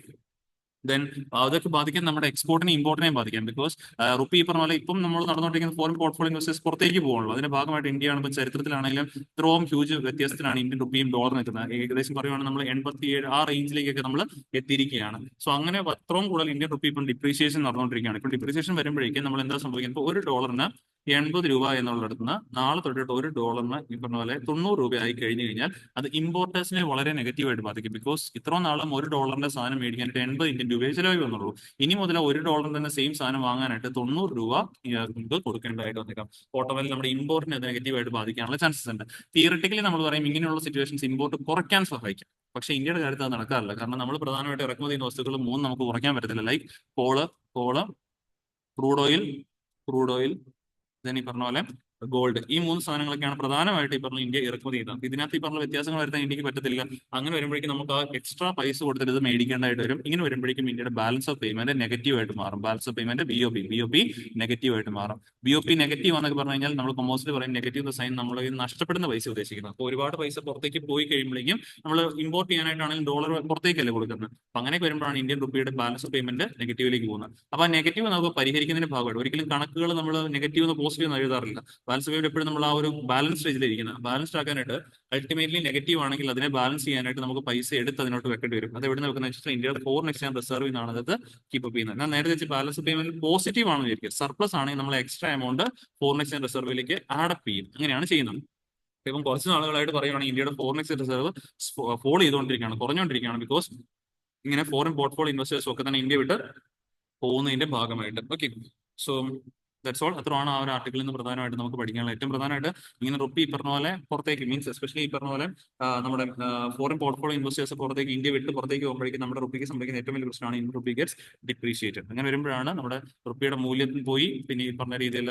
ദെൻ അതൊക്കെ ബാധിക്കാൻ നമ്മുടെ എക്സ്പോർട്ടിനെയും ഇമ്പോർട്ടിനെയും ബാധിക്കാം. ബിക്കോസ് റുപ്പി പറഞ്ഞ പോലെ ഇപ്പം നമ്മൾ നടന്നുകൊണ്ടിരിക്കുന്ന ഫോറിൻ പോർട്ട്ഫോളിയോ ഇൻവെസ്റ്റേഴ്സ് പുറത്തേക്ക് പോകുള്ളൂ. അതിന്റെ ഭാഗമായിട്ട് ഇന്ത്യയാണ് ഇപ്പോൾ ചരിത്രത്തിലാണെങ്കിലും ഇത്രയും ഹ്യൂജ് വ്യത്യാസത്തിലാണ് ഇന്ത്യൻ റുപ്പിയും ഡോളറും നിൽക്കുന്നത്. ഏകദേശം പറയുവാണെങ്കിൽ നമ്മൾ 87 ആ റേഞ്ചിലേക്കൊക്കെ നമ്മൾ എത്തിയിരിക്കുകയാണ്. സോ അങ്ങനെ അത്രയും കൂടുതൽ ഇന്ത്യൻ റുപ്പി ഇപ്പം ഡിപ്രീസിയേഷൻ നടന്നുകൊണ്ടിരിക്കുകയാണ്. ഇപ്പം ഡിപ്രീസിയേഷൻ വരുമ്പോഴേക്കും നമ്മൾ എന്താ സംഭവിക്കുന്നത്? ഇപ്പോൾ ഒരു ഡോളറിന് 80 രൂപ എന്നുള്ളിടത്ത് നിന്ന് നാളെ തൊട്ടിട്ട് $1 ഈ പറഞ്ഞ പോലെ 90 രൂപ ആയി കഴിഞ്ഞു കഴിഞ്ഞാൽ അത് ഇമ്പോർട്ടേഴ്സിനെ വളരെ നെഗറ്റീവായിട്ട് ബാധിക്കും. ബിക്കോസ് ഇത്രയും നാളും $1 സാധനം മേടിക്കാനായിട്ട് 80 ഇന്ത്യൻ രൂപയെ ചിലവ് വന്നുള്ളൂ. ഇനി മുതൽ $1 തന്നെ സെയിം സാധനം വാങ്ങാനായിട്ട് 90 രൂപ നമുക്ക് കൊടുക്കേണ്ടതായിട്ട് വന്നേക്കാം. ഓട്ടോമാറ്റിക് നമ്മുടെ ഇമ്പോർട്ടിനെ അത് നെഗറ്റീവായിട്ട് ബാധിക്കാനുള്ള ചാൻസസ് ഉണ്ട്. തിയറട്ടിക്കലി നമ്മൾ പറയും ഇങ്ങനെയുള്ള സിറ്റുവേഷൻസ് ഇമ്പോർട്ട് കുറയ്ക്കാൻ സഹായിക്കും. പക്ഷേ ഇന്ത്യയുടെ കാര്യത്തിൽ അത് നടക്കാറില്ല. കാരണം നമ്മൾ പ്രധാനമായിട്ട് ഇറക്കുമതി ചെയ്യുന്ന വസ്തുക്കൾ 3 നമുക്ക് കുറയ്ക്കാൻ പറ്റത്തില്ല. ലൈക്ക് കോള് ക്രൂഡ് ഓയിൽ ഈ പറഞ്ഞ പോലെ ഗോൾഡ്. ഈ 3 സാധനങ്ങളൊക്കെയാണ് പ്രധാനമായിട്ട് ഈ പറഞ്ഞ ഇന്ത്യ ഇറക്കുമതി ചെയ്യുന്നത്. ഇതിനകത്ത് ഈ പറഞ്ഞ വ്യത്യാസങ്ങൾ വരുത്താൻ ഇന്ത്യക്ക് പറ്റത്തില്ല. അങ്ങനെ വരുമ്പോഴേക്കും നമുക്ക് ആ എക്സ്ട്രാ പൈസ കൊടുത്തിട്ട് ഇത് മേടിക്കേണ്ടതായിട്ട് വരും. ഇങ്ങനെ വരുമ്പോഴേക്കും ഇന്ത്യയുടെ ബാലൻസ് ഓഫ് പേയ്മെന്റ് നെഗറ്റീവായിട്ട് മാറും. ബാലൻസ് ഓഫ് പേയ്മെന്റ് BOP നെഗറ്റീവായിട്ട് മാറും. BOP നെഗറ്റീവ് എന്നൊക്കെ പറഞ്ഞു കഴിഞ്ഞാൽ നമ്മൾ കൊമേഴ്സിൽ പറയും നെഗറ്റീവ് സൈൻ നമ്മൾ നഷ്ടപ്പെടുന്ന പൈസ ഉദ്ദേശിക്കുന്നത്. അപ്പോൾ ഒരുപാട് പൈസ പുറത്തേക്ക് പോയി കഴിയുമ്പോഴേക്കും നമ്മൾ ഇമ്പോർട്ട് ചെയ്യാനായിട്ടാണെങ്കിൽ ഡോളർ പുറത്തേക്കല്ലേ കൊടുക്കുന്നത്. അപ്പൊ അങ്ങനെയൊക്കെ വരുമ്പോഴാണ് ഇന്ത്യൻ റുപ്പിയുടെ ബാലൻസ് ഓഫ് പേയ്മെന്റ് നെഗറ്റീവിലേക്ക് പോകുന്നത്. അപ്പൊ ആ നെഗറ്റീവ് നമുക്ക് പരിഹരിക്കുന്നതിന്റെ ഭാഗമായിട്ട് ഒരിക്കലും കണക്കുകൾ നമ്മൾ നെഗറ്റീവ് പോസിറ്റീവ് എന്ന് എഴുതാറില്ല. ബാലൻസ് പേയ്മെന്റ് എപ്പോഴും നമ്മൾ ആ ഒരു ബാലൻസ് സ്റ്റേജിലിരിക്കുന്നത്. ബാലൻസ്ഡ് ആക്കാനായിട്ട് അൾട്ടിമേറ്റ്ലി നെഗറ്റീവ് ആണെങ്കിൽ അതിനെ ബാലൻസ് ചെയ്യാനായിട്ട് നമുക്ക് പൈസ എടുത്ത് അതിനോട്ട് വെക്കേണ്ടി വരും. അത് എവിടെ നിന്ന് വെക്കുന്ന വെച്ചാൽ ഇന്ത്യയുടെ ഫോറിൻ എക്സ്ചേഞ്ച് റിസർവിൽ നിന്നാണ് അത് കീപ്പ് അപ്പ് ചെയ്യുന്നത്. ഞാൻ നേരത്തെ വെച്ച് ബാലൻസ് പേയ്മെന്റ് പോസിറ്റീവ് ആണെന്ന് വിചാരിക്കുക. സർപ്ലസ് ആണെങ്കിൽ നമ്മൾ എക്സ്ട്രാ എമൗണ്ട് ഫോറിൻ എക്സ്ചേഞ്ച് റിസർവിലേക്ക് ആഡപ്പ് ചെയ്യും. അങ്ങനെയാണ് ചെയ്യുന്നത്. ഇപ്പം കുറച്ച് നാളുകളായിട്ട് പറയുകയാണെങ്കിൽ ഇന്ത്യയുടെ ഫോറിൻ എക്സ്ചേഞ്ച് റിസർവ് ഫോൾ ചെയ്തുകൊണ്ടിരിക്കുകയാണ്, കുറഞ്ഞുകൊണ്ടിരിക്കുകയാണ്. ബിക്കോസ് ഇങ്ങനെ ഫോറിൻ പോർട്ട്ഫോളിയോ ഇൻവെസ്റ്റേഴ്സും ഒക്കെ തന്നെ ഇന്ത്യ വിട്ട് പോകുന്നതിന്റെ ഭാഗമായിട്ട്. Okay, so that's all. അത്രയാണ് ആ ഒരു ആർട്ടിക്കിളിൽ നിന്ന് പ്രധാനമായിട്ട് നമുക്ക് പഠിക്കാനുള്ള. ഏറ്റവും പ്രധാനമായിട്ട് ഇങ്ങനെ റുപ്പി ഈ പറഞ്ഞ പോലെ പുറത്തേക്ക് മീൻസ് എസ്പെഷ്യലി ഈ പറഞ്ഞ പോലെ നമ്മുടെ ഫോറിൻ പോർട്ട്ഫോളിയോ ഇൻവെസ്റ്റേഴ്സ് പുറത്തേക്ക് ഇന്ത്യ വിട്ട് പുറത്തേക്ക് പോകുമ്പോഴേക്കും നമ്മുടെ റുപ്പിക്ക് സംഭവിക്കുന്ന ഏറ്റവും വലിയ പ്രശ്നമാണ് ഇന്ത്യൻ റുപ്പി ഗെറ്റ്സ് ഡിപ്രീഷിയേറ്റഡ്. അങ്ങനെ വരുമ്പോഴാണ് നമ്മുടെ റുപ്പിയുടെ മൂല്യത്തിൽ പോയി പിന്നെ ഈ പറഞ്ഞ രീതിയിൽ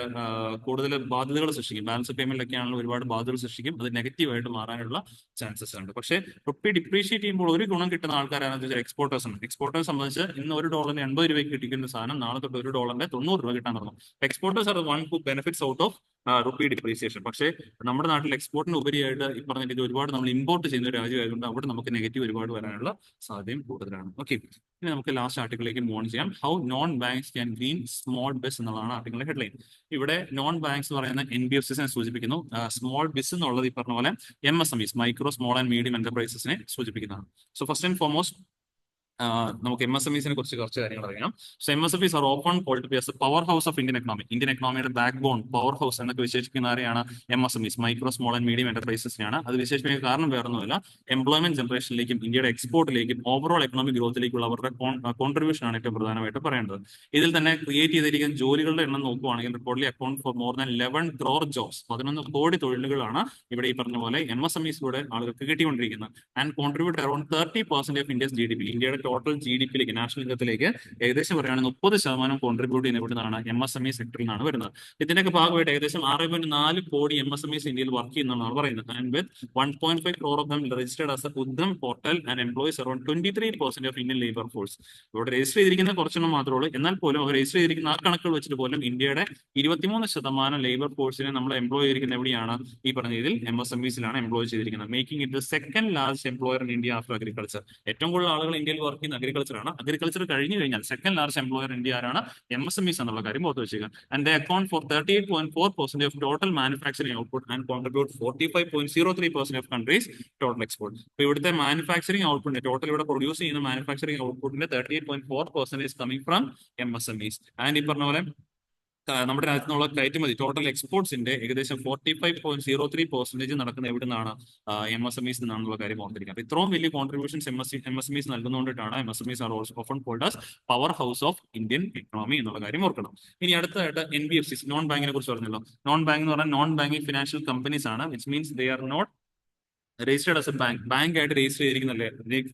കൂടുതൽ ബാധ്യതകൾ സൃഷ്ടിക്കും. ബാലൻസ് പേയ്മെന്റിലൊക്കെ ആണെങ്കിലും ഒരുപാട് ബാധ്യതകൾ സൃഷ്ടിക്കും. അത് നെഗറ്റീവായിട്ട് മാറാനുള്ള ചാൻസസ് ഉണ്ട്. പക്ഷേ റുപ്പി ഡിപ്രീഷിയേറ്റ് ചെയ്യുമ്പോൾ ഒരു ഗുണം കിട്ടുന്ന ആൾക്കാരാണെന്ന് വെച്ചാൽ എക്സ്പോർട്ടേഴ്സ് ഉണ്ട്. എക്സ്പോർട്ടേഴ്സ് സംബന്ധിച്ച് ഇന്ന് $1 80 രൂപയ്ക്ക് കിട്ടിക്കുന്ന സാധനം നാളെ തൊട്ട് $1 90 രൂപ കിട്ടാൻ തുടങ്ങും. Exporters are one who benefits out of rupee depreciation. പക്ഷേ നമ്മുടെ നാട്ടിൽ എക്സ്പോർട്ടിന് ഉപരിയായിട്ട് ഈ പറഞ്ഞ രീതി ഒരുപാട് നമ്മൾ ഇമ്പോർട്ട് ചെയ്യുന്ന ഒരു രാജ്യമായതുകൊണ്ട് അവിടെ നമുക്ക് നെഗറ്റീവ് ഒരുപാട് വരാനുള്ള സാധ്യതയും കൂടുതലാണ്. ഓക്കെ, ഇനി നമുക്ക് ലാസ്റ്റ് ആർട്ടിക്കിളിലേക്ക് മൂവ് ചെയ്യാം. How non banks can green small biz എന്നുള്ളതാണ് ആർട്ടിക്കിളിന്റെ ഹെഡ്ലൈൻ. ഇവിടെ നോൺ ബാങ്ക്സ് എന്ന് പറയുന്ന NBFCസിനെ സൂചിപ്പിക്കുന്നു. സ്മോൾ ബിസ് എന്നുള്ളത് ഈ പറഞ്ഞ പോലെ MSMEs micro small and medium എന്റർപ്രൈസസിനെ സൂചിപ്പിക്കുന്നതാണ്. സോ ഫസ്റ്റ് ആൻഡ് ഫോർമോസ്റ്റ് നമുക്ക് MSMEസിനെ കുറിച്ച് കുറച്ച് കാര്യങ്ങൾ അറിയാം. So MSMEs are often called to be as power house of Indian economy. Indian എക്കണോമിയുടെ ബാക്ക് ബോൺ, പവർ ഹൗസ് എന്നൊക്കെ വിശേഷിക്കുന്ന ആരെയാണ്? MSMEs മൈക്രോ സ്മോൾ ആൻഡ് മീഡിയം എന്റർപ്രൈസസിനെയാണ്. അത് വിശേഷിപ്പിക്കാൻ കാരണം വേറൊന്നുമല്ല, എംപ്ലോയ്മെന്റ് ജനറേഷനിലേക്കും ഇന്ത്യയുടെ എക്സ്പോർട്ടിലേക്കും ഓവറോൾ എക്കണോമിക് ഗ്രോത്തിലേക്കുള്ള അവരുടെ കോൺട്രിബ്യൂഷൻ ആണ് ഏറ്റവും പ്രധാനമായിട്ട് പറയേണ്ടത്. ഇതിൽ തന്നെ ക്രിയേറ്റ് ചെയ്തിരിക്കുന്ന ജോലികളുടെ എണ്ണം നോക്കുകയാണെങ്കിൽ റിപ്പോർട്ടിൽ account for more than 11 crore jobs. 11 കോടി തൊഴിലുകളാണ് ഇവിടെ ഈ പറഞ്ഞ പോലെ MSMEസിലൂടെ ആളുകൾക്ക് കിട്ടിക്കൊണ്ടിരിക്കുന്നത്. And contribute around 30% of India's GDP. ഇന്ത്യയുടെ ടോട്ടൽ GDPയിലേക്ക്, നാഷണൽ ഇൻകത്തിലേക്ക് ഏകദേശം പറയുകയാണെങ്കിൽ 30% കോൺട്രിബ്യൂട്ട് ചെയ്യുന്ന ഇവിടുന്നാണ് MSME സെക്ടറിൽ നിന്നാണ് വരുന്നത്. ഇതിന്റെയൊക്കെ ഭാഗമായിട്ട് ഏകദേശം 6.4 കോടി MSMEs ഇന്ത്യയിൽ വർക്ക് ചെയ്യുന്നതാണ് പറയുന്നത്. And with 1.5 crore of them registered as A Udyam portal and employees around 23% of Indian labour force. ഇവിടെ രജിസ്റ്റർ ചെയ്തിരിക്കുന്ന കുറച്ചെണ്ണം മാത്രമേ ഉള്ളൂ. എന്നാൽ പോലും അവർ രജിസ്റ്റർ ചെയ്തിരിക്കുന്ന ആ കണക്കുകൾ വെച്ചിട്ട് പോലും ഇന്ത്യയുടെ 23% ലേബർ ഫോഴ്സിനെ നമ്മൾ എംപ്ലോയ് ചെയ്തിരിക്കുന്ന എവിടെയാണ്? ഈ പറഞ്ഞ രീതിയിൽ MSMEസിലാണ് എംപ്ലോയ് ചെയ്തിരിക്കുന്നത്. Making it the second largest employer in India after agriculture. ഏറ്റവും കൂടുതൽ ആളുകൾ ഇന്ത്യയിൽ വർക്ക് ചെയ്യുന്ന അഗ്രികൾച്ചർ ആണ്. അഗ്രികൾച്ചർ കഴിഞ്ഞു കഴിഞ്ഞാൽ സെക്കൻഡ് ലാർജസ്റ്റ് എംപ്ലോയർ ഇന്ത്യ ആരാണ്? MSMEs എന്നുള്ള കാര്യം ഓർത്ത് വെച്ചേക്കുക. And they account for 38.4% of total manufacturing output and contribute 45.03% of countries total export. ഇപ്പൊ ഇവിടുത്തെ മാനുഫാക്ചറിംഗ് ഔട്ട്പുട്ട്, ടോട്ടൽ ഇവിടെ പ്രൊഡ്യൂസ് ചെയ്യുന്ന മാനുഫാക്ചറിംഗ് ഔട്ട്പുട്ടിന്റെ 38.4% is coming from MSMEs. And ഈ പറഞ്ഞ പോലെ നമ്മുടെ രാജ്യത്ത് നിന്നുള്ള കയറ്റുമതി ടോട്ടൽ എക്സ്പോർട്സിന്റെ ഏകദേശം 45.03% നടക്കുന്ന എവിടെ നിന്നാണ്? MSMEs നിന്നാണെന്നുള്ള കാര്യം ഓർത്തിരിക്കുക. അപ്പൊ ഇത്രയും വലിയ കോൺട്രിബ്യൂഷൻസ് MSMEs നൽകുന്നതുകൊണ്ടിട്ടാണ് MSMEs are also often called as power house of Indian economy എന്നുള്ള കാര്യം ഓർക്കണം. ഇനി അടുത്തതായിട്ട് NBFCs, നോൺ ബാങ്കിനെ കുറിച്ച് പറഞ്ഞല്ലോ. നോൺ ബാങ്ക് എന്ന് പറഞ്ഞാൽ നോൺ ബാങ്കിങ് ഫിനാൻഷ്യൽ കമ്പനീസ് ആണ്. Which means they are not registered as a bank ആയിട്ട് രജിസ്റ്റർ ചെയ്തിരിക്കുന്നല്ലേ,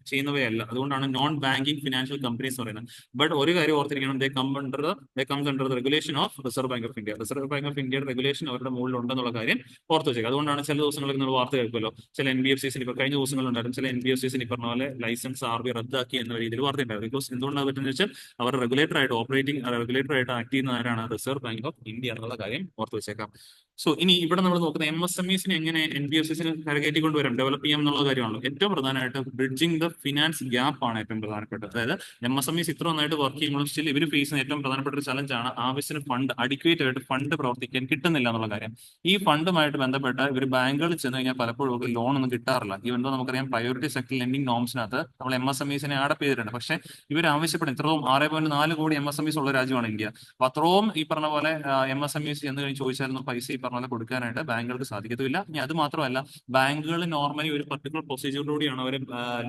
ചെയ്യുന്നവയല്ല. അതുകൊണ്ടാണ് നോൺ ബാങ്കിങ് ഫിനാൻഷ്യൽ കമ്പനീസ് പറയുന്നത്. ബട്ട് ഒരു കാര്യം ഓർത്തിരിക്കണം, they comes under the regulation of Reserve Bank of India. Reserve Bank of ഇന്ത്യയുടെ റെഗുലേഷൻ അവരുടെ മുകളിൽ ഉണ്ടെന്നുള്ള കാര്യം ഓർത്ത് വെച്ചേക്കുക. അതുകൊണ്ടാണ് ചില ദിവസങ്ങളിൽ നിങ്ങൾ വാർത്ത കേൾക്കുമല്ലോ, ചില NBFCസിന് ഇപ്പൊ കഴിഞ്ഞ ദിവസങ്ങളുണ്ടായിരുന്നു, ചില NBFCസിന് പറഞ്ഞ പോലെ ലൈസൻസ് RBI റദ്ദാക്കി എന്ന രീതിയിൽ വാർത്ത ഉണ്ടായിരുന്നു. ബിക്കോസ് എന്തുകൊണ്ടാണ് പറ്റുന്നത് വെച്ചാൽ അവർ റെഗുലേറ്റർ ആയിട്ട് ആക്ട് ചെയ്യുന്ന ആരാണ്? റിസർവ് ബാങ്ക് ഓഫ് ഇന്ത്യ എന്നുള്ള കാര്യം ഓർത്ത് വെച്ചേക്കാം. സോ ഇനി ഇവിടെ നമ്മൾ നോക്കുന്ന MSMEസിനെ എങ്ങനെ NBFCസിന് കരകയറ്റിക്കൊണ്ടുവരാൻ ചെയ്യാൻ ഡെവലപ്പ് ചെയ്യാം എന്നുള്ള കാര്യമാണല്ലോ ഏറ്റവും പ്രധാനമായിട്ട്. ബ്രിഡ്ജിങ് ദ ഫിനാൻസ് ഗ്യാപ്പ് ആണ് ഏറ്റവും പ്രധാനപ്പെട്ടത്. അതായത് MSMEs ഇത്ര നന്നായിട്ട് വർക്ക് ചെയ്യുമ്പോഴും സ്റ്റിൽ ഇവർ ഫേസ് ചെയ്യുന്ന ഏറ്റവും പ്രധാനപ്പെട്ട ഒരു ചലഞ്ച് ആണ് ആവശ്യത്തിന് ഫണ്ട് അഡിക്വേറ്റ് ആയിട്ട് ഫണ്ട് പ്രവർത്തിക്കാൻ കിട്ടുന്നില്ല എന്നുള്ള കാര്യം. ഈ ഫണ്ടുമായിട്ട് ബന്ധപ്പെട്ട് ഇവർ ബാങ്കുകളിൽ ചെന്ന് കഴിഞ്ഞാൽ പലപ്പോഴും ഒരു ലോൺ ഒന്നും കിട്ടാറില്ല. ഈവൻ ദോ നമുക്കറിയാം പ്രയോറിറ്റി സെക്ടർ ലെൻഡിംഗ് നോംസിനകത്ത് നമ്മൾ MSMEs ആഡപ്പ് ചെയ്തിട്ടുണ്ട്. പക്ഷേ ഇവർ ആവശ്യപ്പെടുന്ന ഇത്രയും 6.4 കോടി MSMEs ഉള്ള രാജ്യമാണ് ഇന്ത്യ. അപ്പൊ അത്രയും ഈ പറഞ്ഞ പോലെ MSMEs ചെന്ന് കഴിഞ്ഞ് ചോദിച്ചായിരുന്നു പൈസ ഈ പറഞ്ഞ പോലെ കൊടുക്കാനായിട്ട് ബാങ്കുകൾക്ക് സാധിക്കത്തില്ല. ഇനി അത് മാത്രമല്ല, ബാങ്കുകൾ നോർമലി ഒരു പർട്ടിക്കുലർ പ്രൊസീജിയറിലൂടെയാണ് അവർ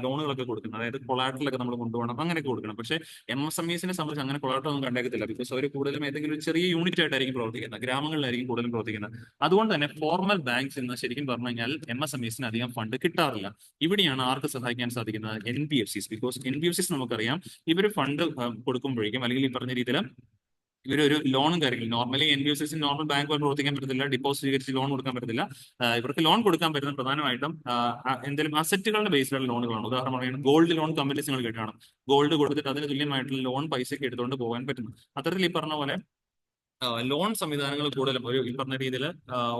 ലോണുകളൊക്കെ കൊടുക്കുന്നത്. അതായത് കൊളാട്രലൊക്കെ നമ്മൾ കൊണ്ടുപോകണം, അങ്ങനെയൊക്കെ കൊടുക്കണം. പക്ഷേ MSMEs സംബന്ധിച്ച് അങ്ങനെ കൊളാട്രൽ ഒന്നും കണ്ടേക്കത്തില്ല. ബിക്കോസ് അവർ കൂടുതലും ഏതെങ്കിലും ഒരു ചെറിയ യൂണിറ്റ് ആയിട്ടായിരിക്കും പ്രവർത്തിക്കുന്നത്, ഗ്രാമങ്ങളിലായിരിക്കും കൂടുതലും പ്രവർത്തിക്കുന്നത്. അതുകൊണ്ട് തന്നെ ഫോർമൽ ബാങ്ക്സ് എന്ന് ശരിക്കും പറഞ്ഞു കഴിഞ്ഞാൽ MSMEs അധികം ഫണ്ട് കിട്ടാറില്ല. ഇവിടെയാണ് ആർക്ക് സഹായിക്കാൻ സാധിക്കുന്നത്? NBFCs. ബിക്കോസ് NBFCs നമുക്കറിയാം ഇവർ ഫണ്ട് കൊടുക്കുമ്പോഴേക്കും അല്ലെങ്കിൽ ഈ പറഞ്ഞ രീതിയിൽ ഇവരൊരു ലോണും കാര്യങ്ങളും നോർമലി NBFCs നോർമൽ ബാങ്ക് പോലെ പ്രവർത്തിക്കാൻ പറ്റത്തില്ല, ഡിപ്പോസിറ്റ് സ്വീകരിച്ച് ലോൺ കൊടുക്കാൻ പറ്റത്തില്ല. ഇവർക്ക് ലോൺ കൊടുക്കാൻ പറ്റുന്ന പ്രധാനമായിട്ടും എന്തെങ്കിലും അസറ്റുകളുടെ ബേസിലുള്ള ലോണുകളാണ്. ഉദാഹരണം പറയുന്നത് ഗോൾഡ് ലോൺ കമ്പനീസ് നിങ്ങൾ കേട്ടാണ്. ഗോൾഡ് കൊടുത്തിട്ട് അതിന് തുല്യമായിട്ടുള്ള ലോൺ പൈസയ്ക്ക് എടുത്തുകൊണ്ട് പോകാൻ പറ്റുന്നു. അത്തരത്തിൽ ഈ പറഞ്ഞ പോലെ ലോൺ സംവിധാനങ്ങൾ കൂടുതലും ഒരു ഈ പറഞ്ഞ രീതിയിൽ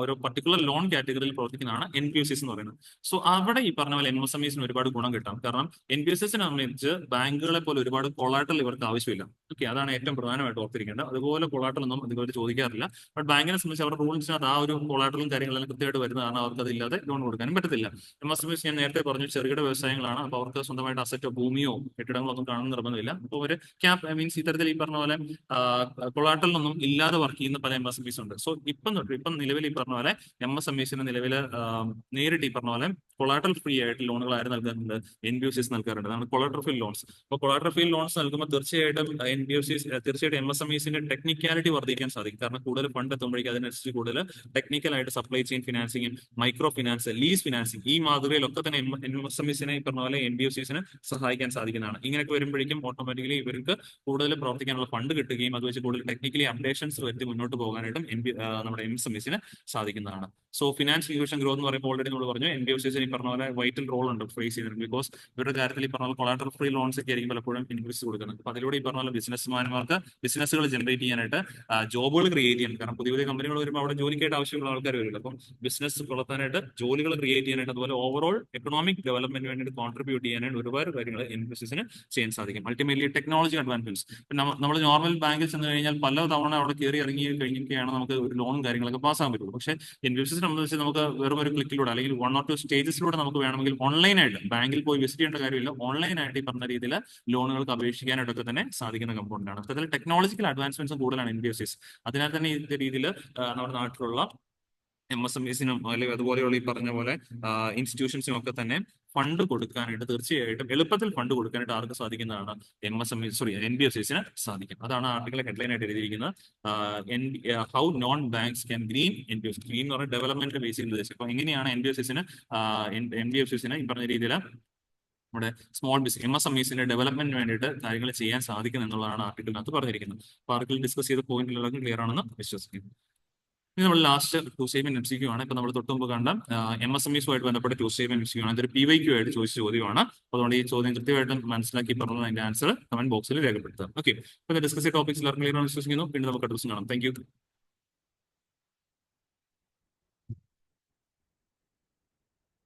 ഒരു പർട്ടിക്കുലർ ലോൺ കാറ്റഗറിയിൽ പ്രവർത്തിക്കുന്നതാണ് NBFCs എന്ന് പറയുന്നത്. സോ അവിടെ ഈ പറഞ്ഞ പോലെ MSMEs ഒരുപാട് ഗുണം കിട്ടാം. കാരണം NBFCs സംബന്ധിച്ച് ബാങ്കുകളെ പോലെ ഒരുപാട് കൊളാട്രൽ ഇവർക്ക് ആവശ്യമില്ല. ഓക്കെ, അതാണ് ഏറ്റവും പ്രധാനമായിട്ട് ഓർത്തിരിക്കേണ്ടത്. അതുപോലെ കൊളാട്രൽ ഒന്നും ഇതുപോലെ ചോദിക്കാറില്ല. ബട്ട് ബാങ്കിനെ സംബന്ധിച്ച് അവരുടെ റൂൾസിനകത്ത് ആ ഒരു കൊളാട്രലും കാര്യങ്ങളെല്ലാം കൃത്യമായിട്ട് വരുന്നതാണ്. അവർക്ക് അതില്ലാതെ ലോൺ കൊടുക്കാനും പറ്റത്തില്ല. MSMEs ഞാൻ നേരത്തെ പറഞ്ഞു ചെറുകിട വ്യവസായങ്ങളാണ്. അപ്പോൾ അവർക്ക് സ്വന്തമായിട്ട് അസറ്റോ ഭൂമിയോ കെട്ടിടങ്ങളോ ഒന്നും കാണുന്ന നിർബന്ധമില്ല. അപ്പോൾ ഒരു ക്യാപ് മീൻസ് ഇത്തരത്തിൽ ഈ പറഞ്ഞ പോലെ കൊളാട്രലൊന്നും ഇല്ലാതെ വർക്ക് ചെയ്യുന്ന പല MSMEs ഉണ്ട്. സോ ഇപ്പം നിലവിൽ ഈ പറഞ്ഞ പോലെ MSMEs നിലവിൽ നേരിട്ട് ഈ പറഞ്ഞ പോലെ കൊളാട്രൽ ഫ്രീ ആയിട്ട് ലോണുകൾ ആര് നൽകുന്നുണ്ട്? NBFCs നൽകാറുണ്ട്. അതാണ് കൊളാട്രൽ ഫ്രീ ലോൺസ്. അപ്പോൾ കൊളാട്രൽ ഫ്രീ ലോൺസ് നൽകുമ്പോൾ തീർച്ചയായിട്ടും തീർച്ചയായിട്ടും MSMEs ടെക്നിക്കാലിറ്റി വർദ്ധിക്കാൻ സാധിക്കും. കാരണം കൂടുതൽ ഫണ്ട് എത്തുമ്പോഴേക്കും അതിനനുസരിച്ച് കൂടുതൽ ടെക്നിക്കലായിട്ട് സപ്ലൈ ചെയിൻ ഫിനാൻസിങ്ങും മൈക്രോ ഫിനാൻസ്, ലീസ് ഫിനാൻസിങ് ഈ മാതൃകയിലൊക്കെ തന്നെ MSMEs ഈ പറഞ്ഞ പോലെ NBFCs സഹായിക്കാൻ സാധിക്കുന്നതാണ്. ഇങ്ങനെയൊക്കെ വരുമ്പോഴേക്കും ഓട്ടോമാറ്റിക്കലി ഇവർക്ക് കൂടുതൽ പ്രവർത്തിക്കാനുള്ള ഫണ്ട് കിട്ടുകയും അത് വെച്ച് കൂടുതൽ ടെക്നിക്കലി അപ്ഡേഷൻസ് വരുത്തി മുന്നോട്ട് പോകാനായിട്ടും നമ്മുടെ MSMEs സാധിക്കുന്നതാണ്. സോ ഫിനാൻസ് ഇൻക്ലൂഷൻ ഗ്രോത്ത് എന്ന് പറയുമ്പോൾ ഓൾറെഡി നമ്മൾ പറഞ്ഞു NBFCs ഈ പറഞ്ഞ പോലെ വൈറ്റൽ റോൾ ഉണ്ട് ഫേസ് ചെയ്യുന്നത്. ബിക്കോസ് ഇവരുടെ കാര്യത്തിൽ ഈ പറഞ്ഞ പോലെ കൊളാട്രൽ ഫ്രീ ലോൺസ് ഒക്കെ ആയിരിക്കും പലപ്പോഴും ഇൻക്രീസ് കൊടുക്കുന്നത്. അപ്പൊ അതിലൂടെ ഈ പറഞ്ഞ പോലെ ബിസിനസ്മാൻമാർക്ക് ബിസിനസ്സുകൾ ജനറേറ്റ് ചെയ്യാനായിട്ട് ജോബുകൾ ക്രിയേറ്റ് ചെയ്യാൻ, കാരണം പുതിയ പുതിയ കമ്പനികൾ വരുമ്പോൾ അവിടെ ജോലിക്കായിട്ട് ആവശ്യമുള്ള ആൾക്കാർ വരില്ല. അപ്പം ബിസിനസ് വളർത്താനായിട്ട് ജോലികൾ ക്രിയേറ്റ് ചെയ്യാനായിട്ട് അതുപോലെ ഓവറോൾ എക്കണോമിക് ഡെവലപ്മെന്റ് വേണ്ടിയിട്ട് കോൺട്രിബ്യൂട്ട് ചെയ്യാനായിട്ട് ഒരുപാട് കാര്യങ്ങൾ MSMEs ചെയ്യാൻ സാധിക്കും. Ultimately technology advancements. നമ്മൾ നോർമൽ ബാങ്കിൽ ചെന്ന് കഴിഞ്ഞാൽ പല തവണ അവിടെ കയറി ഇറങ്ങി കഴിഞ്ഞൊക്കെയാണ് നമുക്ക് ഒരു ലോണും കാര്യങ്ങളൊക്കെ പാസ്സാകാൻ പറ്റുള്ളൂ. പക്ഷേ NBFCs സംബന്ധിച്ച് നമുക്ക് വെറും ഒരു ക്ലിക്കിലൂടെ അല്ലെങ്കിൽ 1 or 2 സ്റ്റേജസിലൂടെ നമുക്ക് വേണമെങ്കിൽ ഓൺലൈനായിട്ട് ബാങ്കിൽ പോയി വിസിറ്റ് ചെയ്യേണ്ട കാര്യമില്ല, ഓൺലൈനായിട്ട് ഈ പറഞ്ഞ രീതിയിൽ ലോണുകൾക്ക് അപേക്ഷിക്കാനായിട്ടൊക്കെ തന്നെ സാധിക്കുന്ന കമ്പോണന്റ് ആണ്. അതിൽ ടെക്നോളജിക്കൽ അഡ്വാൻസ്മെന്റ്സ് കൂടുതലാണ് NBFCs. അതിനാൽ തന്നെ ഈ രീതിയിൽ നമ്മുടെ നാട്ടിലുള്ള MSMEs അല്ലെങ്കിൽ അതുപോലെയുള്ള ഈ പറഞ്ഞ പോലെ ഇൻസ്റ്റിറ്റ്യൂഷൻസിനും ഒക്കെ തന്നെ ഫണ്ട് കൊടുക്കാനായിട്ട് തീർച്ചയായിട്ടും എളുപ്പത്തിൽ ഫണ്ട് കൊടുക്കാനായിട്ട് ആർക്ക് സാധിക്കുന്നതാണ്? NBFCs സാധിക്കും. അതാണ് ആർട്ടിക്കിൾ ഹെഡ്ലൈൻ ആയിട്ട് എഴുതിയിരിക്കുന്നത്. How non banks can green NBFCs. Green എന്ന് പറഞ്ഞാൽ ഡെവലപ്മെന്റ് ബേസ് ചെയ്ത് ഉദ്ദേശിച്ചത്. അപ്പൊ എങ്ങനെയാണ് NBFCs ഈ പറഞ്ഞ രീതിയിൽ നമ്മുടെ സ്മോൾ ബിസിനസ് MSMEs ഡെവലപ്മെന്റിന് വേണ്ടിയിട്ട് കാര്യങ്ങൾ ചെയ്യാൻ സാധിക്കും എന്നുള്ളതാണ് ആർട്ടിക്കിളിനകത്ത് പറഞ്ഞിരിക്കുന്നത്. അപ്പൊ ആർട്ടിക്കിൾ ഡിസ്കസ് ചെയ്ത പോയിന്റുകളൊക്കെ ക്ലിയർ ആണെന്ന് വിശ്വസിക്കുന്നു. ഇത് നമ്മൾ ലാസ്റ്റ് 2 സ്റ്റേറ്റ്മെന്റ് MCQ ആണ്. ഇപ്പൊ നമ്മൾ തൊട്ടുമുമ്പ് കണ്ട MSMEs ആയിട്ട് ബന്ധപ്പെട്ട 2 സ്റ്റേറ്റ്മെന്റ് MCQ ആണ്. ഇതൊരു PYQ ആയിട്ട് ചോദിച്ച ചോദ്യമാണ്. അതുകൊണ്ട് ഈ ചോദ്യം കൃത്യമായിട്ട് മനസ്സിലാക്കി പറഞ്ഞത് അതിന്റെ ആൻസർ കമന്റ് ബോക്സിൽ രേഖപ്പെടുത്തുക. ഓക്കെ, ഇപ്പൊ ഡിസ്കസ് ചെയ്ത ടോപ്പിക്സ് എല്ലാവർക്കും ക്ലിയർ ആണെന്ന് വിശ്വസിക്കുന്നു. പിന്നെ നമുക്ക് അടുത്ത ദിവസം കാണാം. Thank you.